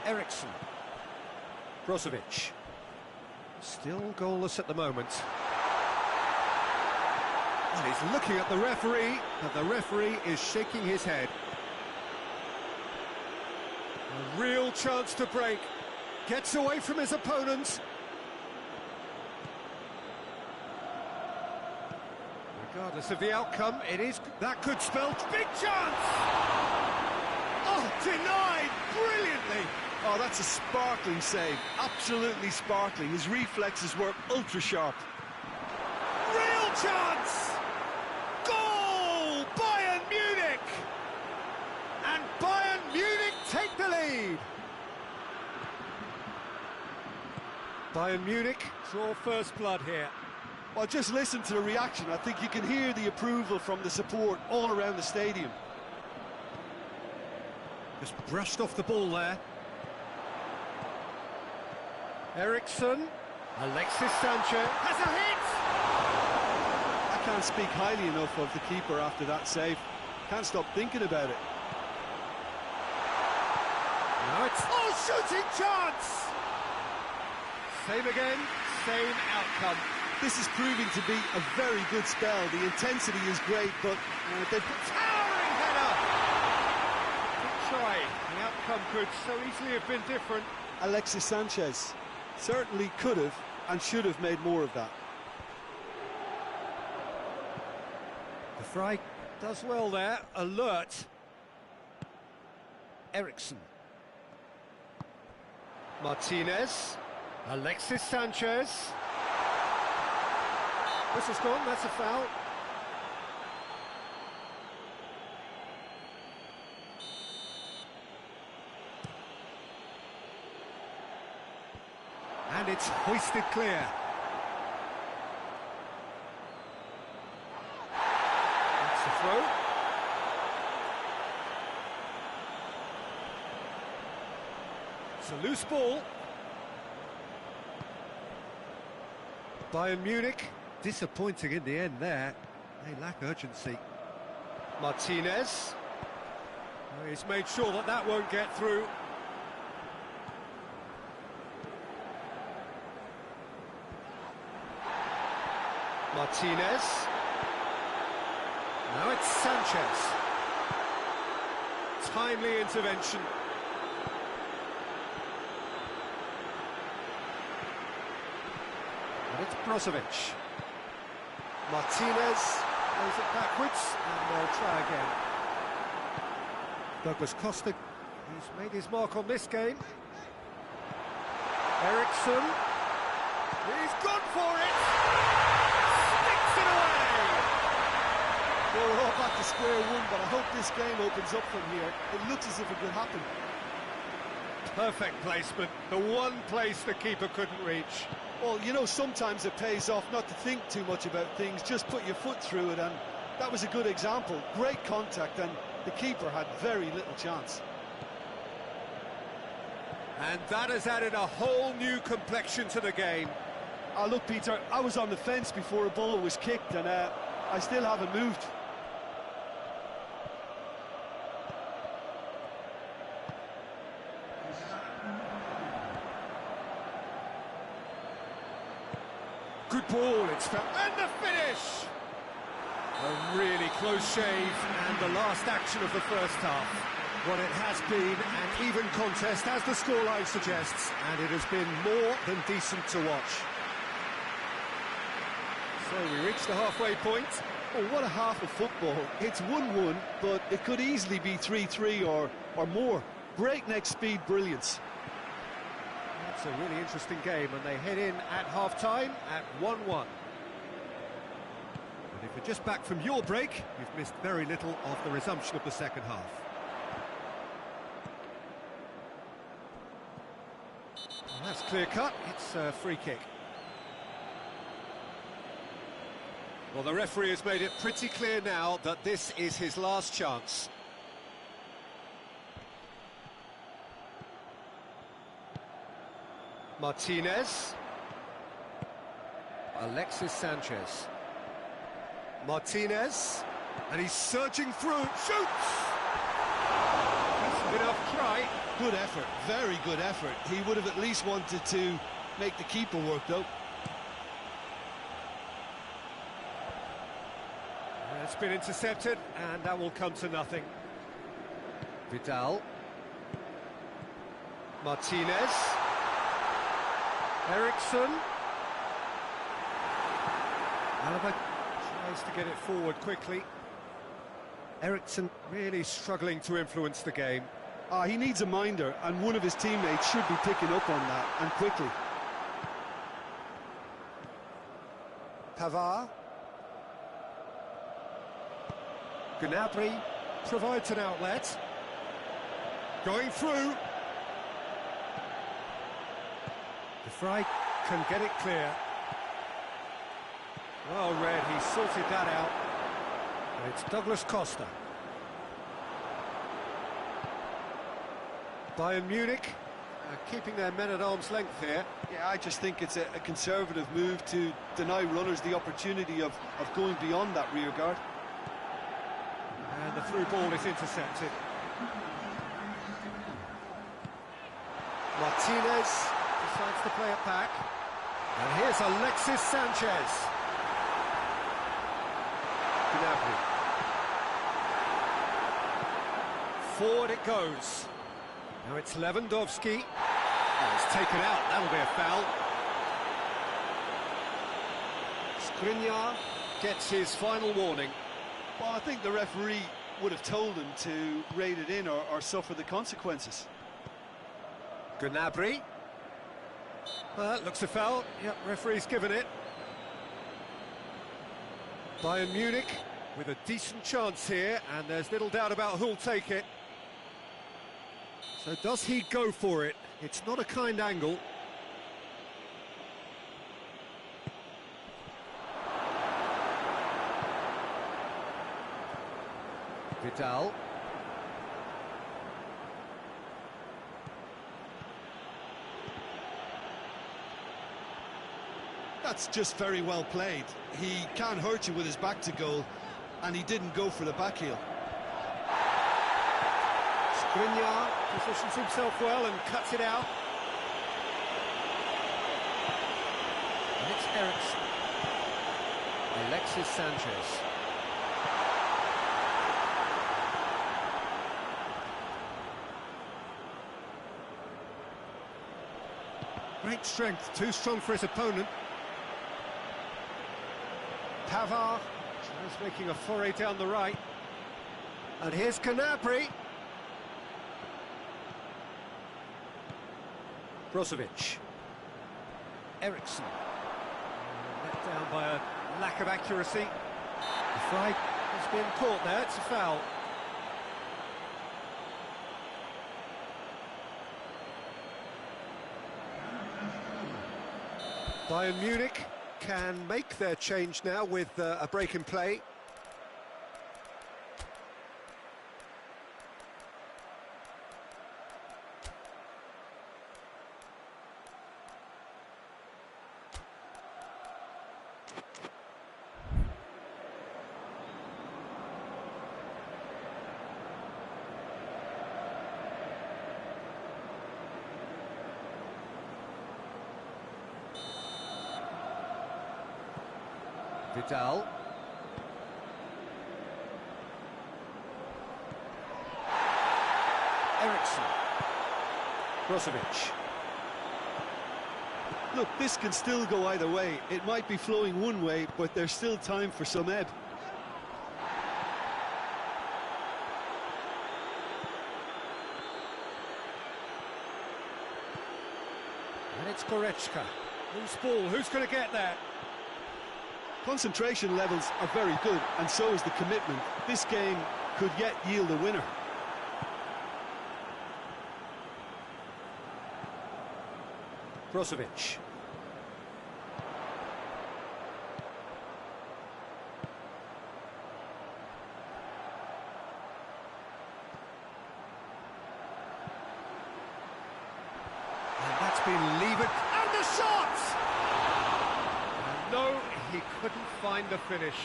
Eriksson. Brozovic. Still goalless at the moment. And he's looking at the referee, and the referee is shaking his head. A real chance to break. Gets away from his opponent. Regardless of the outcome, that could spell big chance! Oh, denied brilliantly!
Oh, that's a sparkling save, absolutely sparkling. His reflexes were ultra sharp.
Real chance! Goal! Bayern Munich! And Bayern Munich take the lead! Bayern Munich draw first blood here.
Well, just listen to the reaction. I think you can hear the approval from the support all around the stadium.
Just brushed off the ball there. Eriksson. Alexis Sanchez has a hit!
I can't speak highly enough of the keeper after that save. Can't stop thinking about it.
Now it's... Oh, shooting chance! Same again, same outcome.
This is proving to be a very good spell. The intensity is great, but they've...
Towering header! Good try. The outcome could so easily have been different.
Alexis Sanchez certainly could have and should have made more of that.
The Fry does well there, alert. Eriksson. Martinez. Alexis Sanchez. Whistle's gone, that's a foul. And it's hoisted clear. That's the throw. It's a loose ball. Bayern Munich, disappointing in the end there. They lack urgency. Martinez. Oh, he's made sure that won't get through. Martinez. Now it's Sanchez. Timely intervention. And it's Brozovic. Martinez plays it backwards, and they'll try again. Douglas Costa, he's made his mark on this game. Eriksson, he's gone for it! Sticks it away!
Well, we're all back to square one, but I hope this game opens up from here. It looks as if it could happen.
Perfect placement, the one place the keeper couldn't reach.
Well, you know, sometimes it pays off not to think too much about things, just put your foot through it, and that was a good example. Great contact, and the keeper had very little chance.
And that has added a whole new complexion to the game.
Look, Peter, I was on the fence before a ball was kicked, and I still haven't moved.
Good ball, it's felt, and the finish! A really close shave, and the last action of the first half. What it has been an even contest, as the scoreline suggests, and it has been more than decent to watch. So we reach the halfway point.
Oh, what a half of football. It's 1-1, but it could easily be 3-3 or more. Breakneck speed brilliance.
That's a really interesting game, and they head in at half-time at 1-1. And if you're just back from your break, you've missed very little of the resumption of the second half. Well, that's clear-cut, it's a free kick. Well, the referee has made it pretty clear now that this is his last chance. Martinez. Alexis Sanchez. Martinez. And he's surging through. Shoots! That's a bit off try.
Good effort, very good effort. He would have at least wanted to make the keeper work, though.
It's been intercepted, and that will come to nothing. Vidal. Martinez. Eriksson. Alaba tries to get it forward quickly. Eriksson really struggling to influence the game.
He needs a minder, and one of his teammates should be picking up on that, and quickly.
Pavard. Gnabry provides an outlet. Going through. De Vrij can get it clear. Well read, he sorted that out. And it's Douglas Costa. Bayern Munich keeping their men at arm's length here.
Yeah, I just think it's a conservative move to deny runners the opportunity of going beyond that rear guard.
And the through ball is intercepted. Martinez decides to play it back. And here's Alexis Sanchez. Gnabry. Forward it goes. Now it's Lewandowski. Oh, it's taken out, that'll be a foul. Skriniar gets his final warning.
Well, I think the referee would have told him to rate it in or suffer the consequences.
Gnabry. Looks a foul. Yep, referee's given it. Bayern Munich with a decent chance here, and there's little doubt about who'll take it. So does he go for it? It's not a kind angle. Vidal.
That's just very well played. He can't hurt you with his back to goal, and he didn't go for the back heel.
Skriniar positions himself well and cuts it out. And it's Eriksson. Alexis Sanchez. Great strength, too strong for his opponent. Pavard is making a foray down the right. And here's Gnabry. Brozovic. Eriksson. Let down by a lack of accuracy. The flag has been caught there, it's a foul. Bayern Munich can make their change now with a break in play. Vidal. Eriksson. Brozovic.
Look, this can still go either way. It might be flowing one way, but there's still time for some ebb.
And it's Goretzka. Loose ball, who's going to get there?
Concentration levels are very good, and so is the commitment. This game could yet yield a winner.
Brozovic. And that's been levered. And the shot! No, he couldn't find the finish.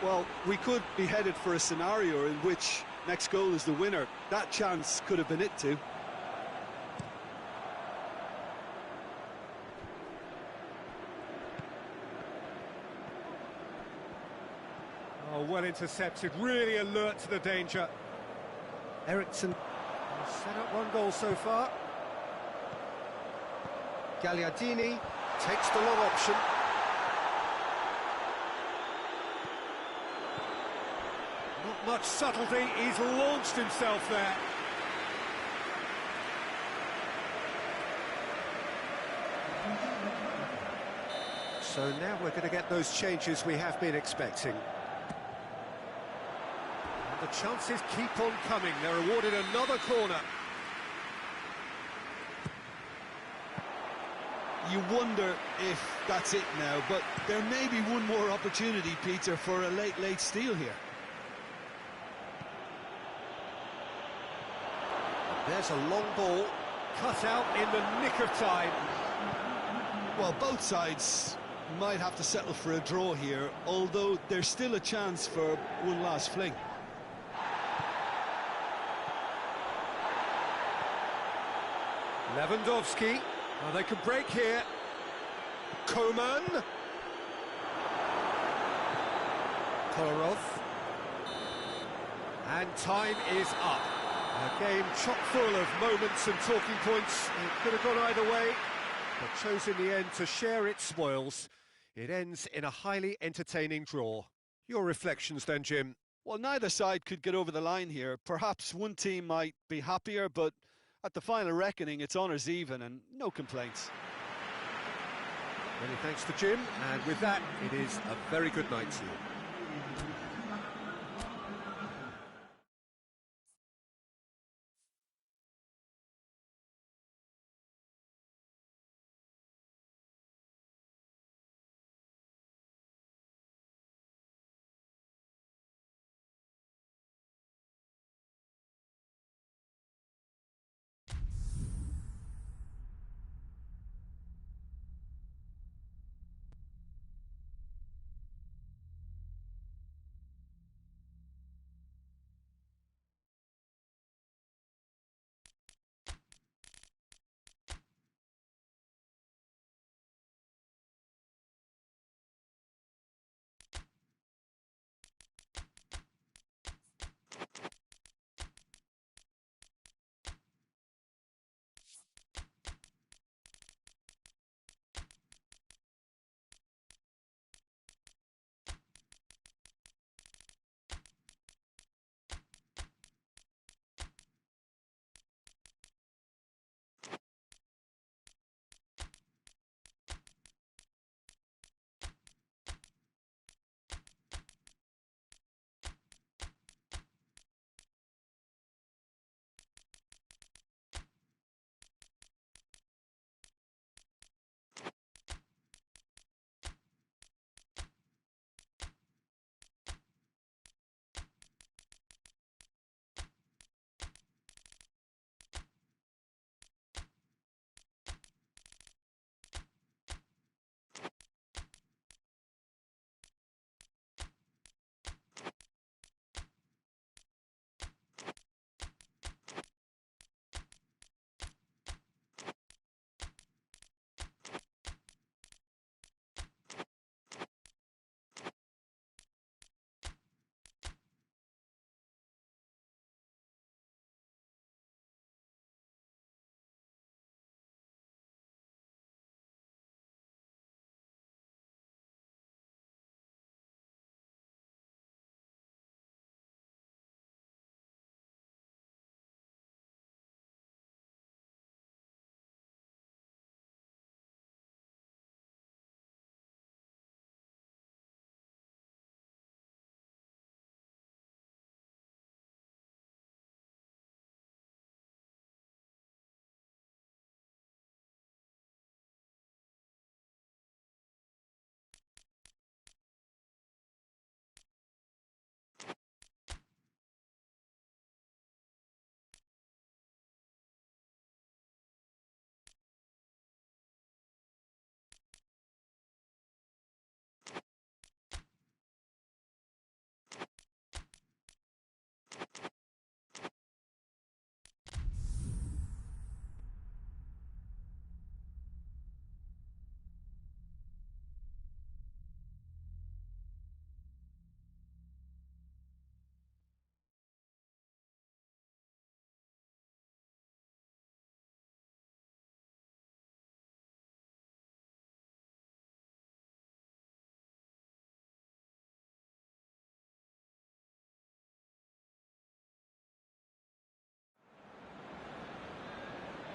Well, we could be headed for a scenario in which next goal is the winner. That chance could have been it too.
Oh, well intercepted, really alert to the danger. Eriksson has set up one goal so far. Gagliardini takes the long option. Not much subtlety, he's launched himself there. So now we're going to get those changes we have been expecting. And the chances keep on coming, they're awarded another corner.
You wonder if that's it now, but there may be one more opportunity, Peter, for a late steal here.
There's a long ball, cut out in the nick of time.
Well, both sides might have to settle for a draw here, although there's still a chance for one last fling.
Lewandowski, well, they can break here. Coman. Kolarov. And time is up. A game chock full of moments and talking points. It could have gone either way, but chose in the end to share its spoils. It ends in a highly entertaining draw. Your reflections then, Jim?
Well, neither side could get over the line here. Perhaps one team might be happier, but at the final reckoning, it's honours even and no complaints.
Many thanks to Jim, and with that, it is a very good night to you.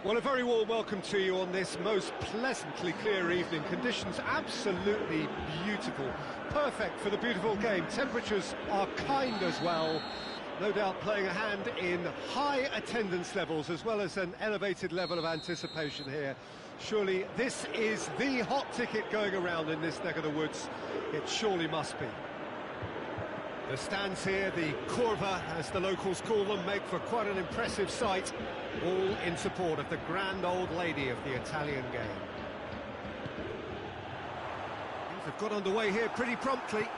Well, a very warm welcome to you on this most pleasantly clear evening. Conditions absolutely beautiful. Perfect for the beautiful game. Temperatures are kind as well. No doubt playing a hand in high attendance levels as well as an elevated level of anticipation here. Surely this is the hot ticket going around in this neck of the woods. It surely must be. The stands here, the curva, as the locals call them, make for quite an impressive sight, all in support of the grand old lady of the Italian game. Things have got underway here pretty promptly.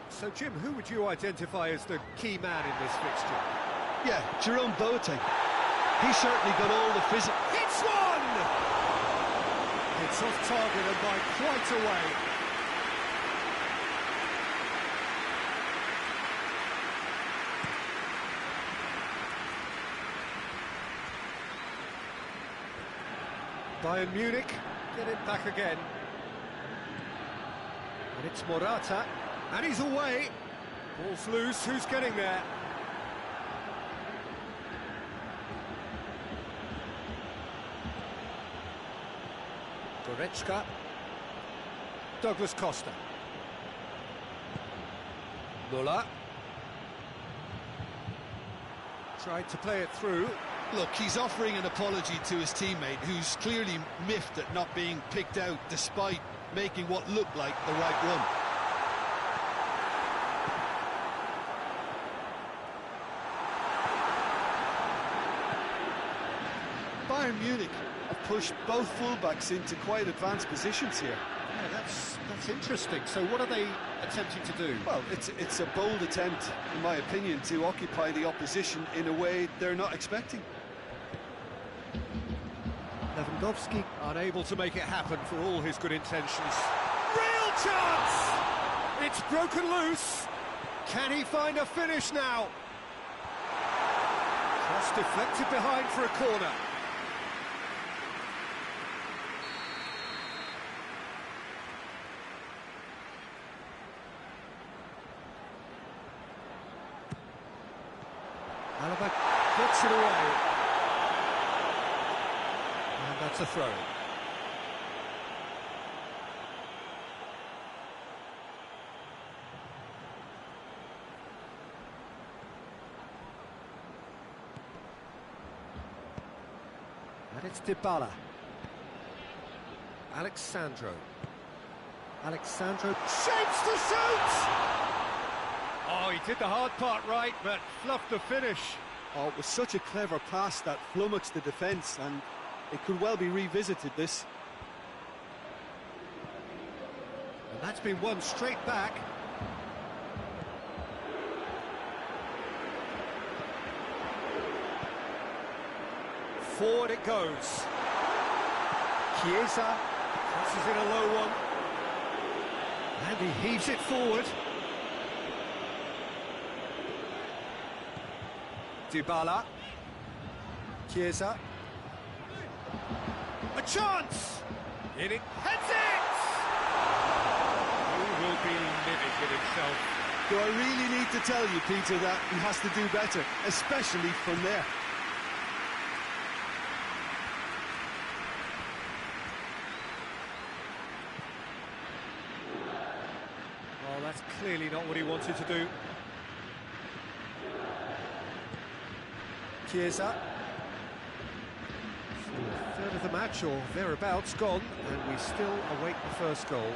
So, Jim, who would you identify as the key man in this fixture?
Yeah, Jerome Boateng. He certainly got all the physical...
It's one! It's off target and by quite a way. Bayern Munich get it back again. And it's Morata. And he's away. Ball's loose. Who's getting there? Goretzka. Douglas Costa. Muller. Tried to play it through.
Look, he's offering an apology to his teammate, who's clearly miffed at not being picked out despite making what looked like the right run. Bayern Munich have pushed both fullbacks into quite advanced positions here.
Yeah, that's interesting. So what are they attempting to do?
Well, it's a bold attempt, in my opinion, to occupy the opposition in a way they're not expecting.
Lewandowski unable to make it happen for all his good intentions. Real chance! It's broken loose. Can he find a finish now? Cross deflected behind for a corner. Alaba puts it away. And that's a throw. And it's Dybala. Alexandro. Alexandro shapes to shoot! Oh, he did the hard part right, but fluffed the finish.
Oh, it was such a clever pass that flummoxed the defence, and it could well be revisited, this.
And that's been won straight back. Forward it goes. Chiesa crosses in a low one. And he heaves it forward. Dybala. Chiesa. A chance! In it, heads it! He will be living with himself.
Do I really need to tell you, Peter, that he has to do better, especially from there?
Well, that's clearly not what he wanted to do. Chiesa. A third of the match, or thereabouts, gone, and we still await the first goal.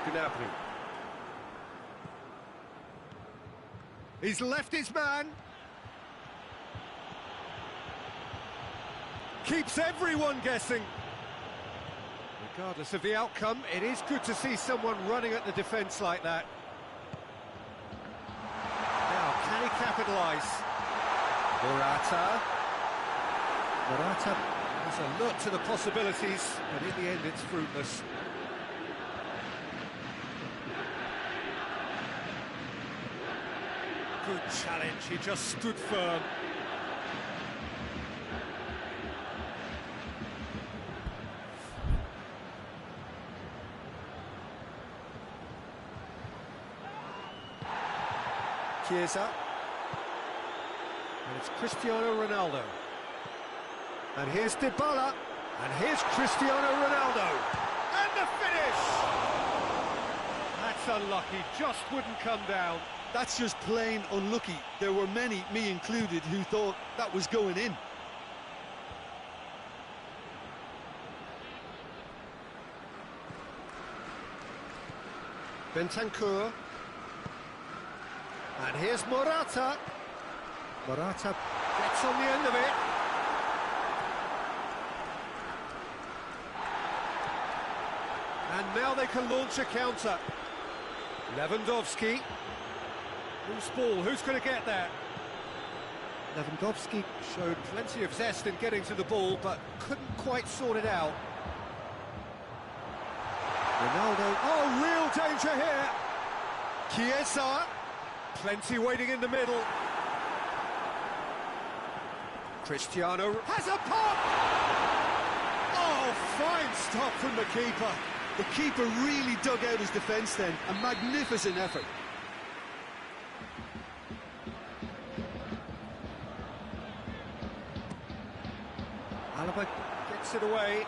Gnabry. He's left his man. Keeps everyone guessing. Regardless of the outcome, it is good to see someone running at the defence like that. Can he capitalise? Morata has a look to the possibilities, but in the end it's fruitless. Good challenge, he just stood firm. Chiesa. And it's Cristiano Ronaldo. And here's Dybala. And here's Cristiano Ronaldo. And the finish! That's unlucky, just wouldn't come down.
That's just plain unlucky. There were many, me included, who thought that was going in.
Bentancur. And here's Morata. Morata gets on the end of it. And now they can launch a counter. Lewandowski. Loose ball, who's going to get there? Lewandowski showed plenty of zest in getting to the ball, but couldn't quite sort it out. Ronaldo, oh, real danger here. Chiesa, plenty waiting in the middle. Cristiano has a pop! Oh, fine stop from the keeper.
The keeper really dug out his defence then, a magnificent effort.
Alaba gets it away.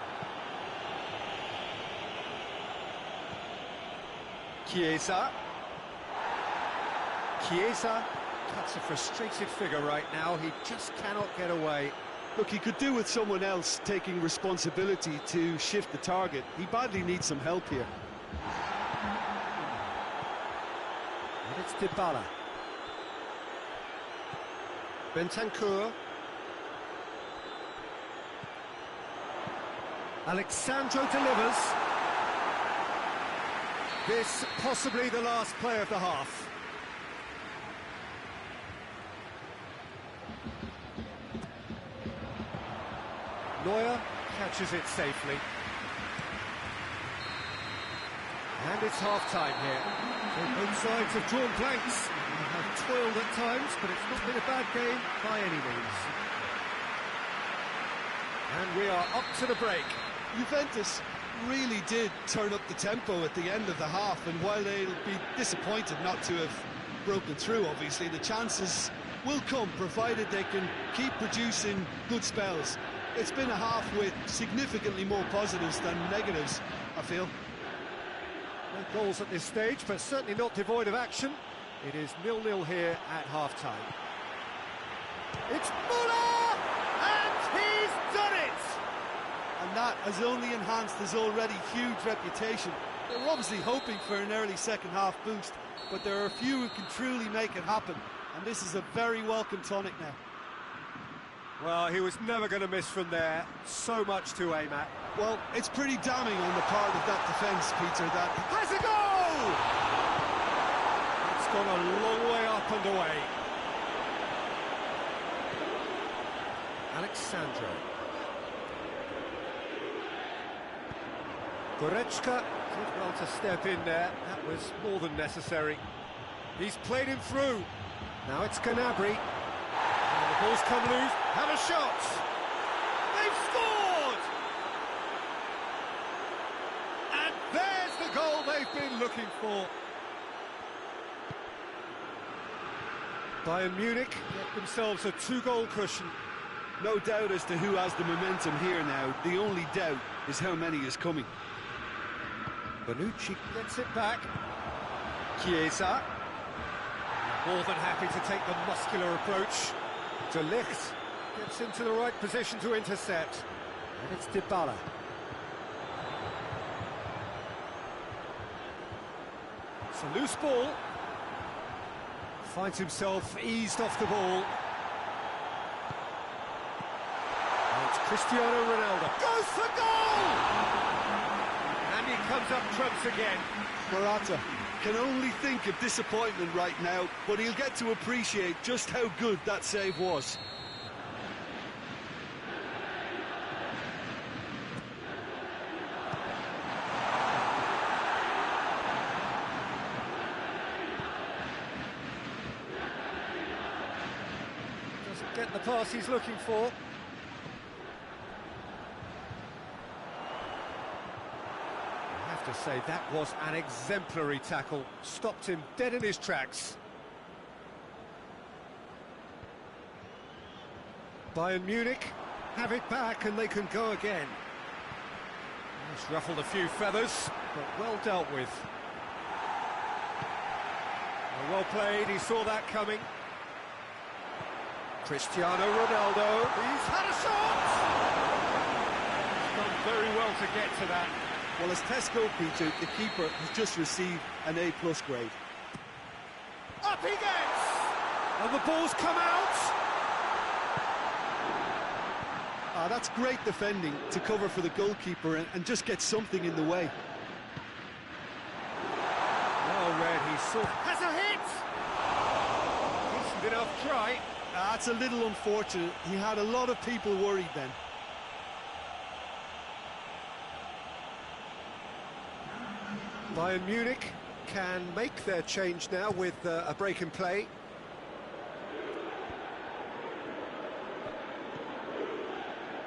Chiesa. Chiesa cuts a frustrated figure right now. He just cannot get away.
Look, he could do with someone else taking responsibility to shift the target. He badly needs some help here.
And it's Dybala. Bentancur. Alexandro delivers. This possibly the last play of the half. Neuer catches it safely. And it's half-time here. So both sides have drawn blanks. They have toiled at times, but it's not been a bad game by any means. And we are up to the break.
Juventus really did turn up the tempo at the end of the half, and while they'll be disappointed not to have broken through, obviously, the chances will come, provided they can keep producing good spells. It's been a half with significantly more positives than negatives, I feel.
No goals at this stage, but certainly not devoid of action. It is 0-0 here at half-time. It's Müller! And he's done it!
And that has only enhanced his already huge reputation. They were obviously hoping for an early second-half boost, but there are a few who can truly make it happen, and this is a very welcome tonic now.
Well, he was never going to miss from there. So much to aim at.
Well, it's pretty damning on the part of that defence, Peter, that...
Has a goal! It's gone a long way up and away. Alexandro. Goretzka did well to step in there. That was more than necessary. He's played him through. Now it's Gnabry. The ball's come loose, have a shot! They've scored! And there's the goal they've been looking for. Bayern Munich get themselves a 2-goal cushion.
No doubt as to who has the momentum here now. The only doubt is how many is coming.
Bonucci gets it back. Chiesa. More than happy to take the muscular approach. De Ligt gets into the right position to intercept. And it's Dybala. It's a loose ball. Finds himself eased off the ball. And it's Cristiano Ronaldo. Goes for goal! And he comes up trumps again.
Morata can only think of disappointment right now, but he'll get to appreciate just how good that save was.
Doesn't get the pass he's looking for. To say that was an exemplary tackle, stopped him dead in his tracks. Bayern Munich have it back and they can go again. It's ruffled a few feathers, but well dealt with. Well played, he saw that coming. Cristiano Ronaldo, he's had a shot! He's done very well to get to that.
Well, as test goalkeeper, the keeper has just received an A+ grade.
Up he gets! And the ball's come out!
That's great defending to cover for the goalkeeper and just get something in the way.
Well read, he saw... Has a hit! Decent enough try.
That's a little unfortunate. He had a lot of people worried then.
Bayern Munich can make their change now with a break in play.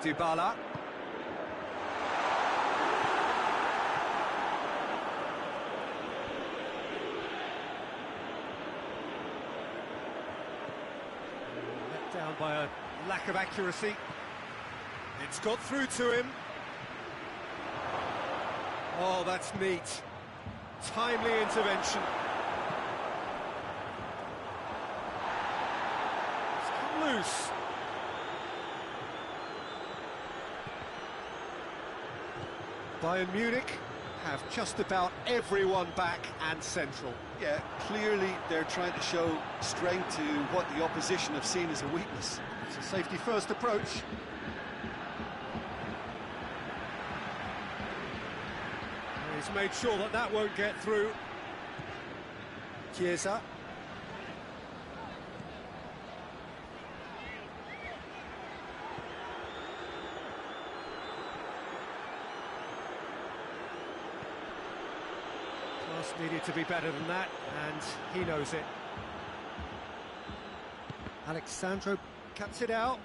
Dybala. Let down by a lack of accuracy. It's got through to him. Oh, that's neat. Timely intervention. It's come loose. Bayern Munich have just about everyone back and central.
Yeah, clearly they're trying to show strength to what the opposition have seen as a weakness.
It's a safety-first approach. He's made sure that that won't get through. Chiesa. Pass needed to be better than that, and he knows it. Alexandro cuts it out.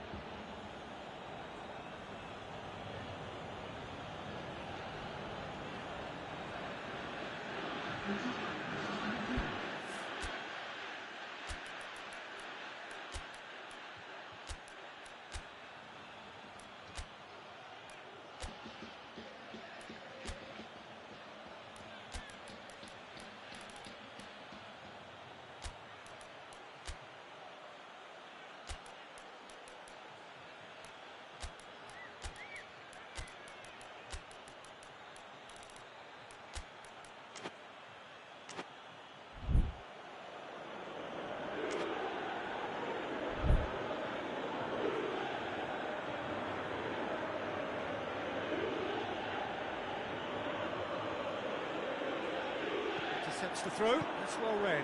Intercepts the throw, that's well read.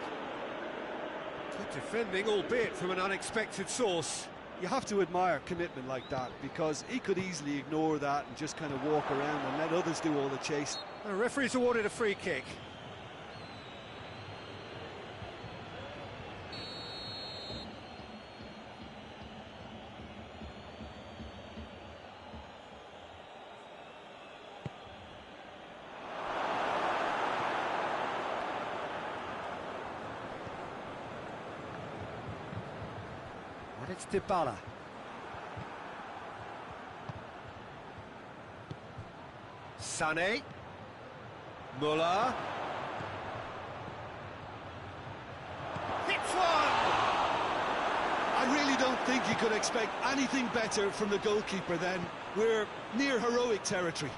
Good defending, albeit from an unexpected source.
You have to admire commitment like that, because he could easily ignore that and just kind of walk around and let others do all the chase.
The referee's awarded a free kick. And it's Dybala. Sané. Muller. Hits one!
I really don't think you could expect anything better from the goalkeeper then. We're near heroic territory.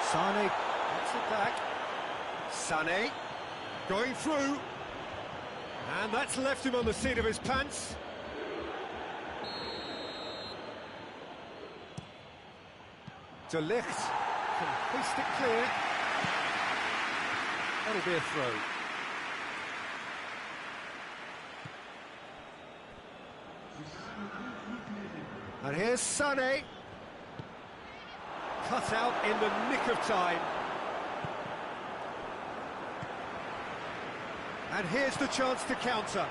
Sané gets it back. Sané going through. And that's left him on the seat of his pants. De Ligt can hoist it clear. That'll be a throw. And here's Sané. Cut out in the nick of time. And here's the chance to counter.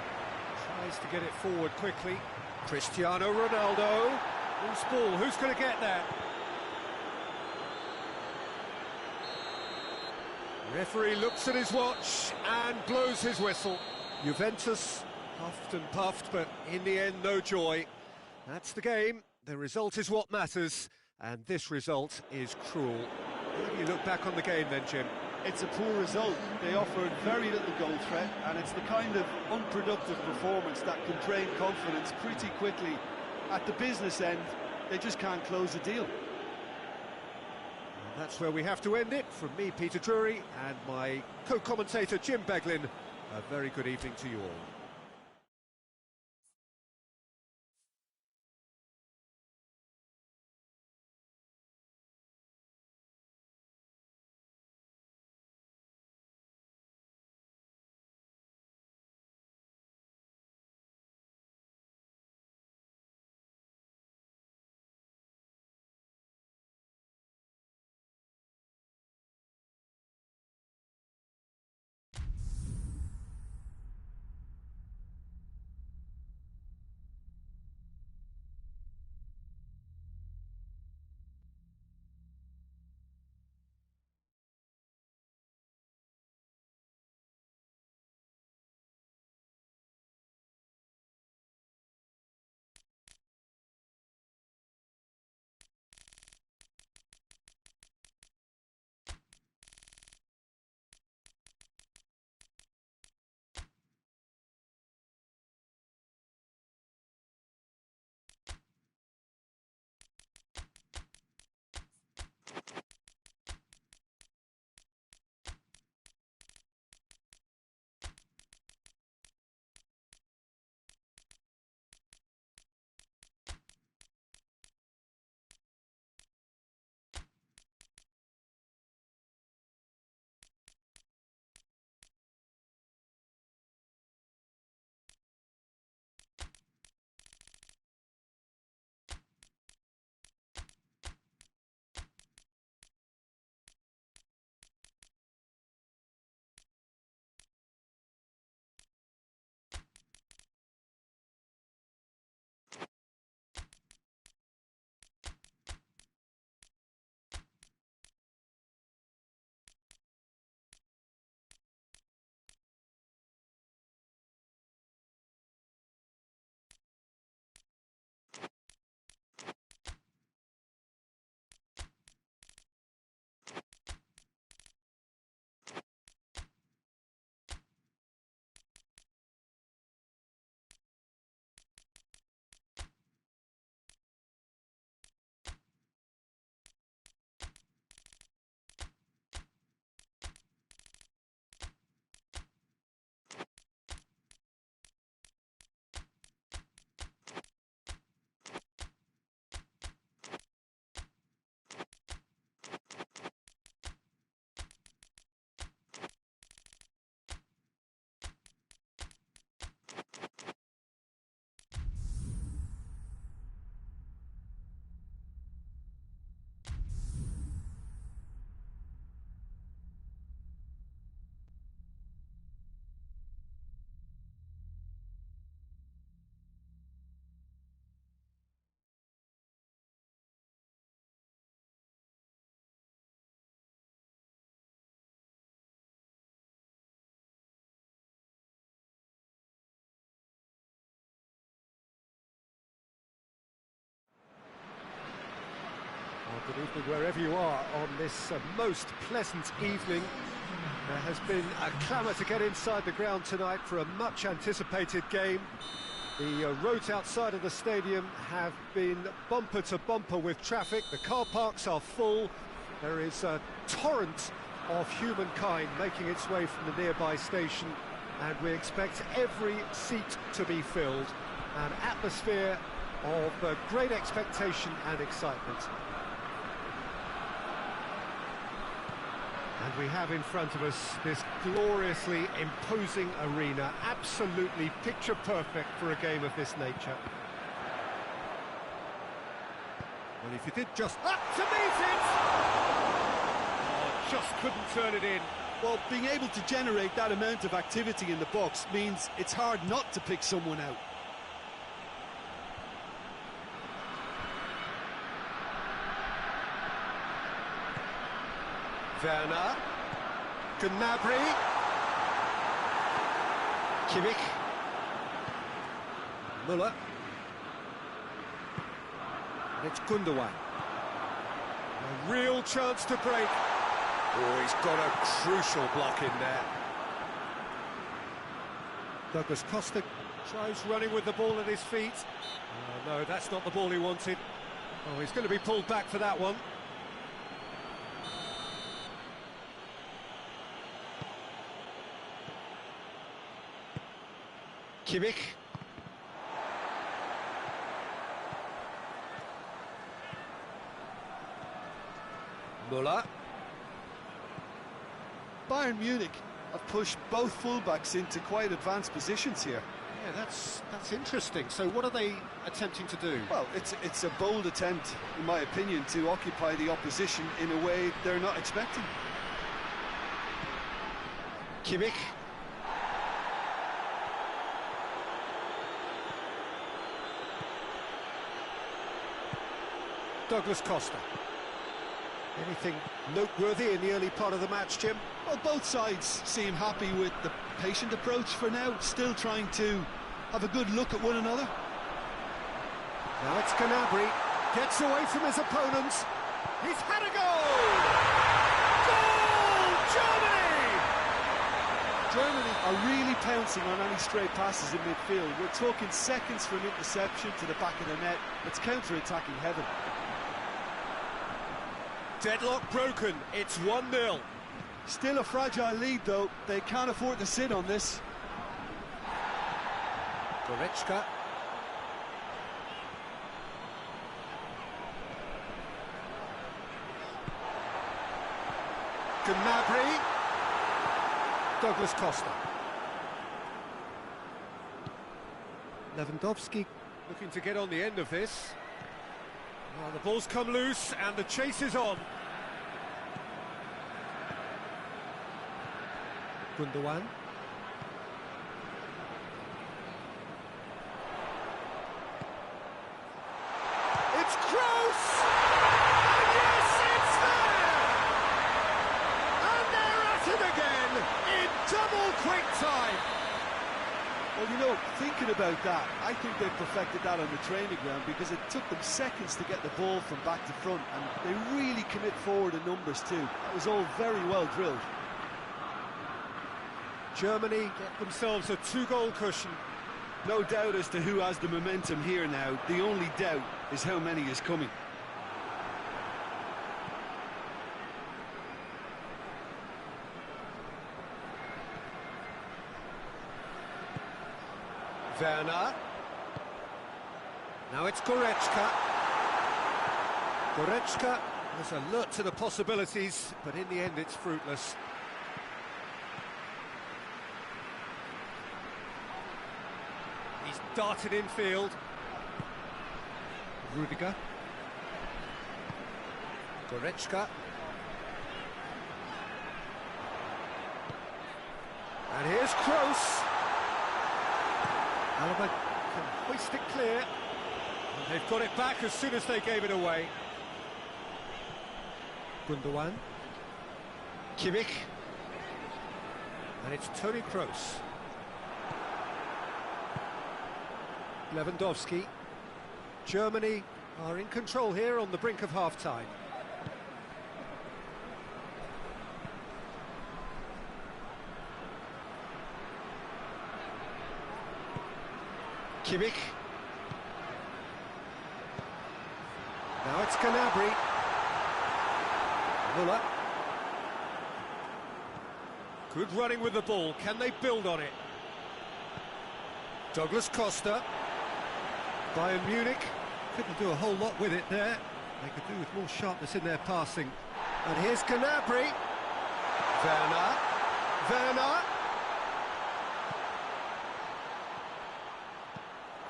Tries to get it forward quickly. Cristiano Ronaldo. Loose ball, who's going to get that? Referee looks at his watch and blows his whistle. Juventus huffed and puffed, but in the end, no joy. That's the game. The result is what matters, and this result is cruel. How do you look back on the game then, Jim?
It's a poor result. They offered very little goal threat, and it's the kind of unproductive performance that can drain confidence pretty quickly. At the business end, they just can't close a deal.
And that's where we have to end it. From me, Peter Drury, and my co-commentator, Jim Beglin, a very good evening to you all. Good evening wherever you are on this most pleasant evening. There has been a clamour to get inside the ground tonight for a much anticipated game. The roads outside of the stadium have been bumper to bumper with traffic. The car parks are full. There is a torrent of humankind making its way from the nearby station, and we expect every seat to be filled. An atmosphere of great expectation and excitement. And we have in front of us this gloriously imposing arena, absolutely picture perfect for a game of this nature. Well, if you did just up to meet it! Oh, just couldn't turn it in.
Well, being able to generate that amount of activity in the box means it's hard not to pick someone out.
Werner, Gnabry, Kimmich. Müller. And it's Gundogan. A real chance to break. Oh, he's got a crucial block in there. Douglas Costa tries running with the ball at his feet. Oh, no, that's not the ball he wanted. Oh, he's going to be pulled back for that one. Kimmich. Müller.
Bayern Munich have pushed both fullbacks into quite advanced positions here.
Yeah, that's interesting. So what are they attempting to do?
Well, it's a bold attempt, in my opinion, to occupy the opposition in a way they're not expecting.
Kimmich. Douglas Costa. Anything noteworthy in the early part of the match, Jim?
Well, both sides seem happy with the patient approach for now, still trying to have a good look at one another.
Now it's Gnabry, gets away from his opponents. He's had a goal! Goal! Germany!
Germany are really pouncing on any stray passes in midfield. We're talking seconds from interception to the back of the net. It's counter-attacking heaven.
Deadlock broken, it's 1-0.
Still a fragile lead, though. They can't afford to sit on this.
Goretzka. Gnabry. Douglas Costa. Lewandowski looking to get on the end of this. Well, the ball's come loose and the chase is on. Gundogan. It's close! And yes, it's there! And they're at it again in double quick time.
Well, you know, thinking about that, I think they perfected that on the training ground because it took them seconds to get the ball from back to front, and they really commit forward in numbers too. That was all very well drilled.
Germany get themselves a 2-goal cushion.
No doubt as to who has the momentum here now. The only doubt is how many is coming.
Werner. Now it's Goretzka. Goretzka was alert to the possibilities, but in the end it's fruitless. He's darted infield. Rudiger. Goretzka. And here's Kroos. Alaba can hoist it clear. And they've got it back as soon as they gave it away. Gundogan. Kimmich. And it's Toni Kroos. Lewandowski. Germany are in control here on the brink of half-time. Kimmich. Now it's Gnabry. Müller. Good running with the ball. Can they build on it? Douglas Costa. Bayern Munich couldn't do a whole lot with it there. They could do with more sharpness in their passing. And here's Gnabry. Werner. Werner.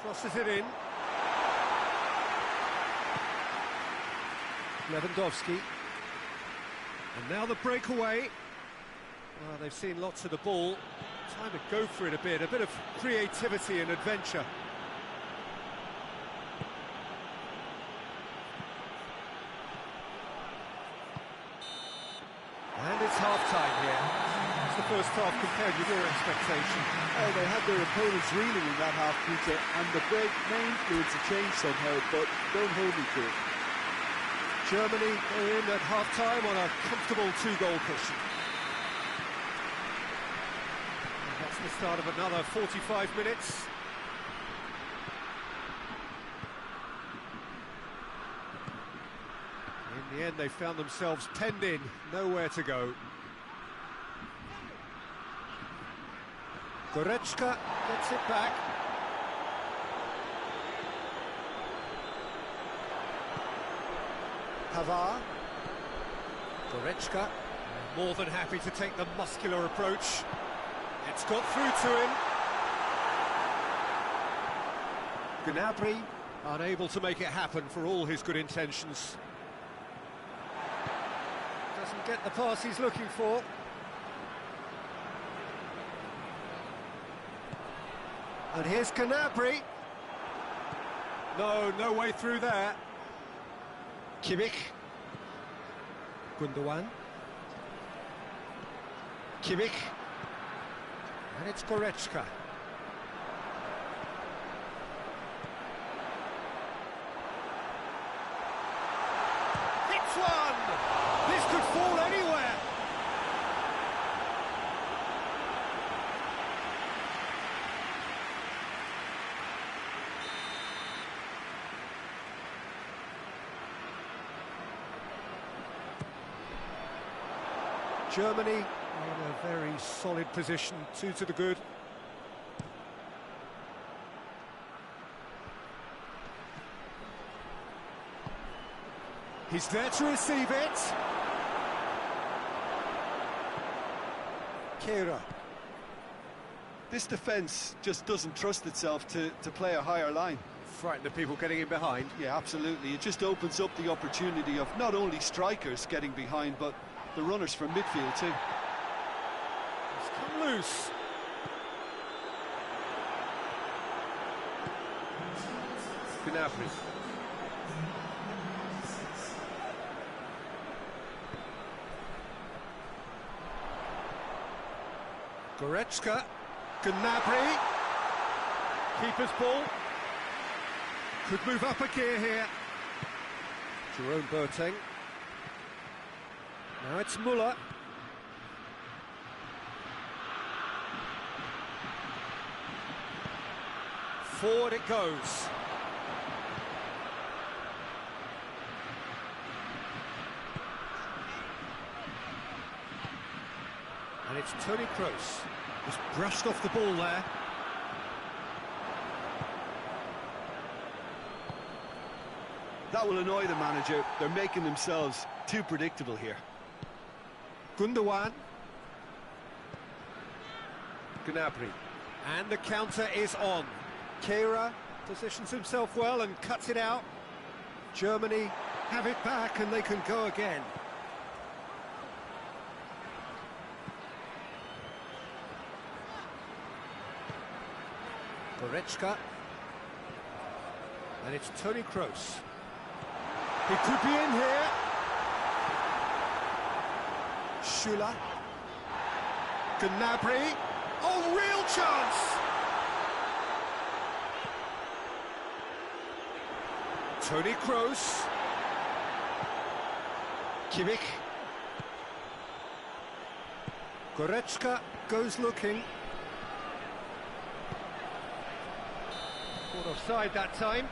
Crosses it in. Lewandowski. And now the breakaway. Well, they've seen lots of the ball. Time to go for it a bit of creativity and adventure. And it's half-time here. It's the the first half compared with your expectation?
Oh, they had their opponents reeling in that half, Peter, and the break may influence a change somehow, but don't hold me to it.
Germany are in at half-time on a comfortable 2-goal cushion. And that's the start of another 45 minutes. In the end, they found themselves penned in, nowhere to go. Goretzka gets it back. Pavard. Goretzka, more than happy to take the muscular approach. It's got through to him. Gnabry, unable to make it happen for all his good intentions. Doesn't get the pass he's looking for. And here's Gnabry. No way through there. Kimmich. Gundogan. Kimmich. And it's Goretzka. Hits one! This could fall anywhere! Germany in a very solid position, 2 to the good. He's there to receive it. Kehrer.
This defence just doesn't trust itself to play a higher line.
Frightened of people getting in behind.
Yeah, absolutely. It just opens up the opportunity of not only strikers getting behind, but the runners from midfield too.
It's come loose. Gnabry. Goretzka. Gnabry. Keeper's ball. Could move up a gear here. Jerome Boateng. Now it's Müller. Forward it goes. And it's Toni Kroos. Just brushed off the ball there.
That will annoy the manager. They're making themselves too predictable here.
Gundogan. Gnabry. And the counter is on. Kehrer positions himself well and cuts it out. Germany have it back and they can go again. Goretzka. And it's Toni Kroos. He could be in here. Schüller. Gnabry. Oh, real chance! Toni Kroos. Kimmich. Goretzka goes looking. Caught offside that time.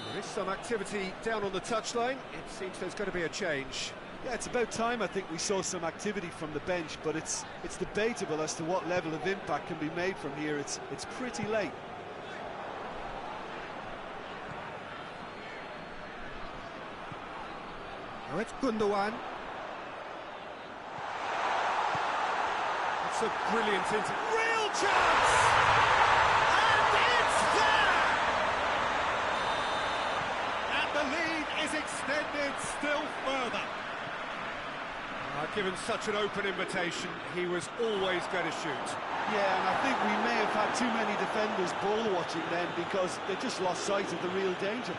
There is some activity down on the touchline. It seems there's going to be a change.
Yeah, it's about time I think we saw some activity from the bench, but it's debatable as to what level of impact can be made from here. It's pretty late.
Now it's Gundogan. It's a brilliant real chance! And it's there! And the lead is extended still further. Given such an open invitation, he was always going to shoot.
Yeah, and I think we may have had too many defenders ball watching then because they just lost sight of the real danger.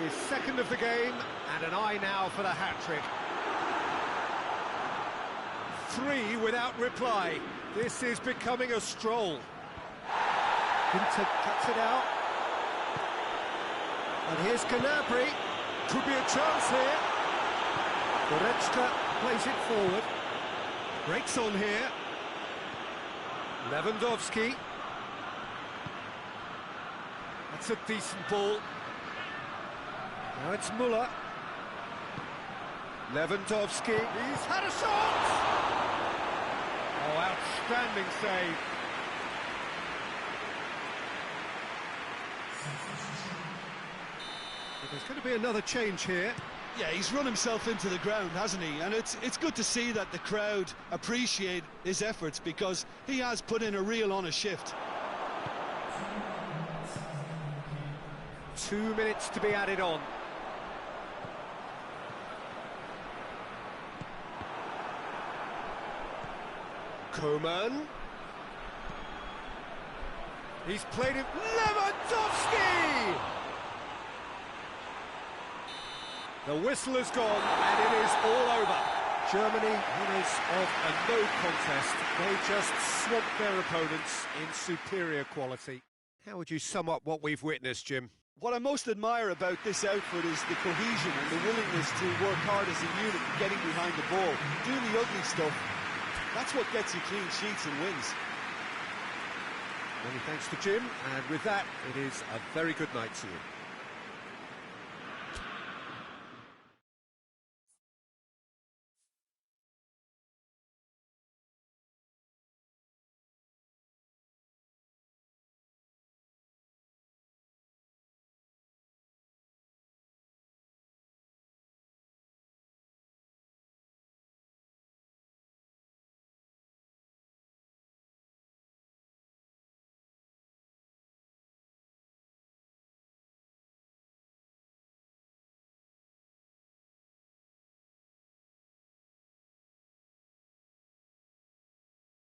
His second of the game, and an eye now for the hat-trick. 3 without reply. This is becoming a stroll. Inter cuts it out. And here's Gnabry. Could be a chance here. Goretzka plays it forward. Breaks on here. Lewandowski. That's a decent ball. Now it's Müller. Lewandowski. He's had a shot! Oh, outstanding save. But there's going to be another change here.
Yeah, he's run himself into the ground, hasn't he? And it's good to see that the crowd appreciate his efforts because he has put in a real honest shift.
2 minutes to be added on. Coman. He's played it. Lewandowski! The whistle has gone, and it is all over. Germany, winners of a no contest. They just swamped their opponents in superior quality. How would you sum up what we've witnessed, Jim?
What I most admire about this outfit is the cohesion and the willingness to work hard as a unit, getting behind the ball, doing the ugly stuff. That's what gets you clean sheets and wins.
Many thanks to Jim, and with that, it is a very good night to you.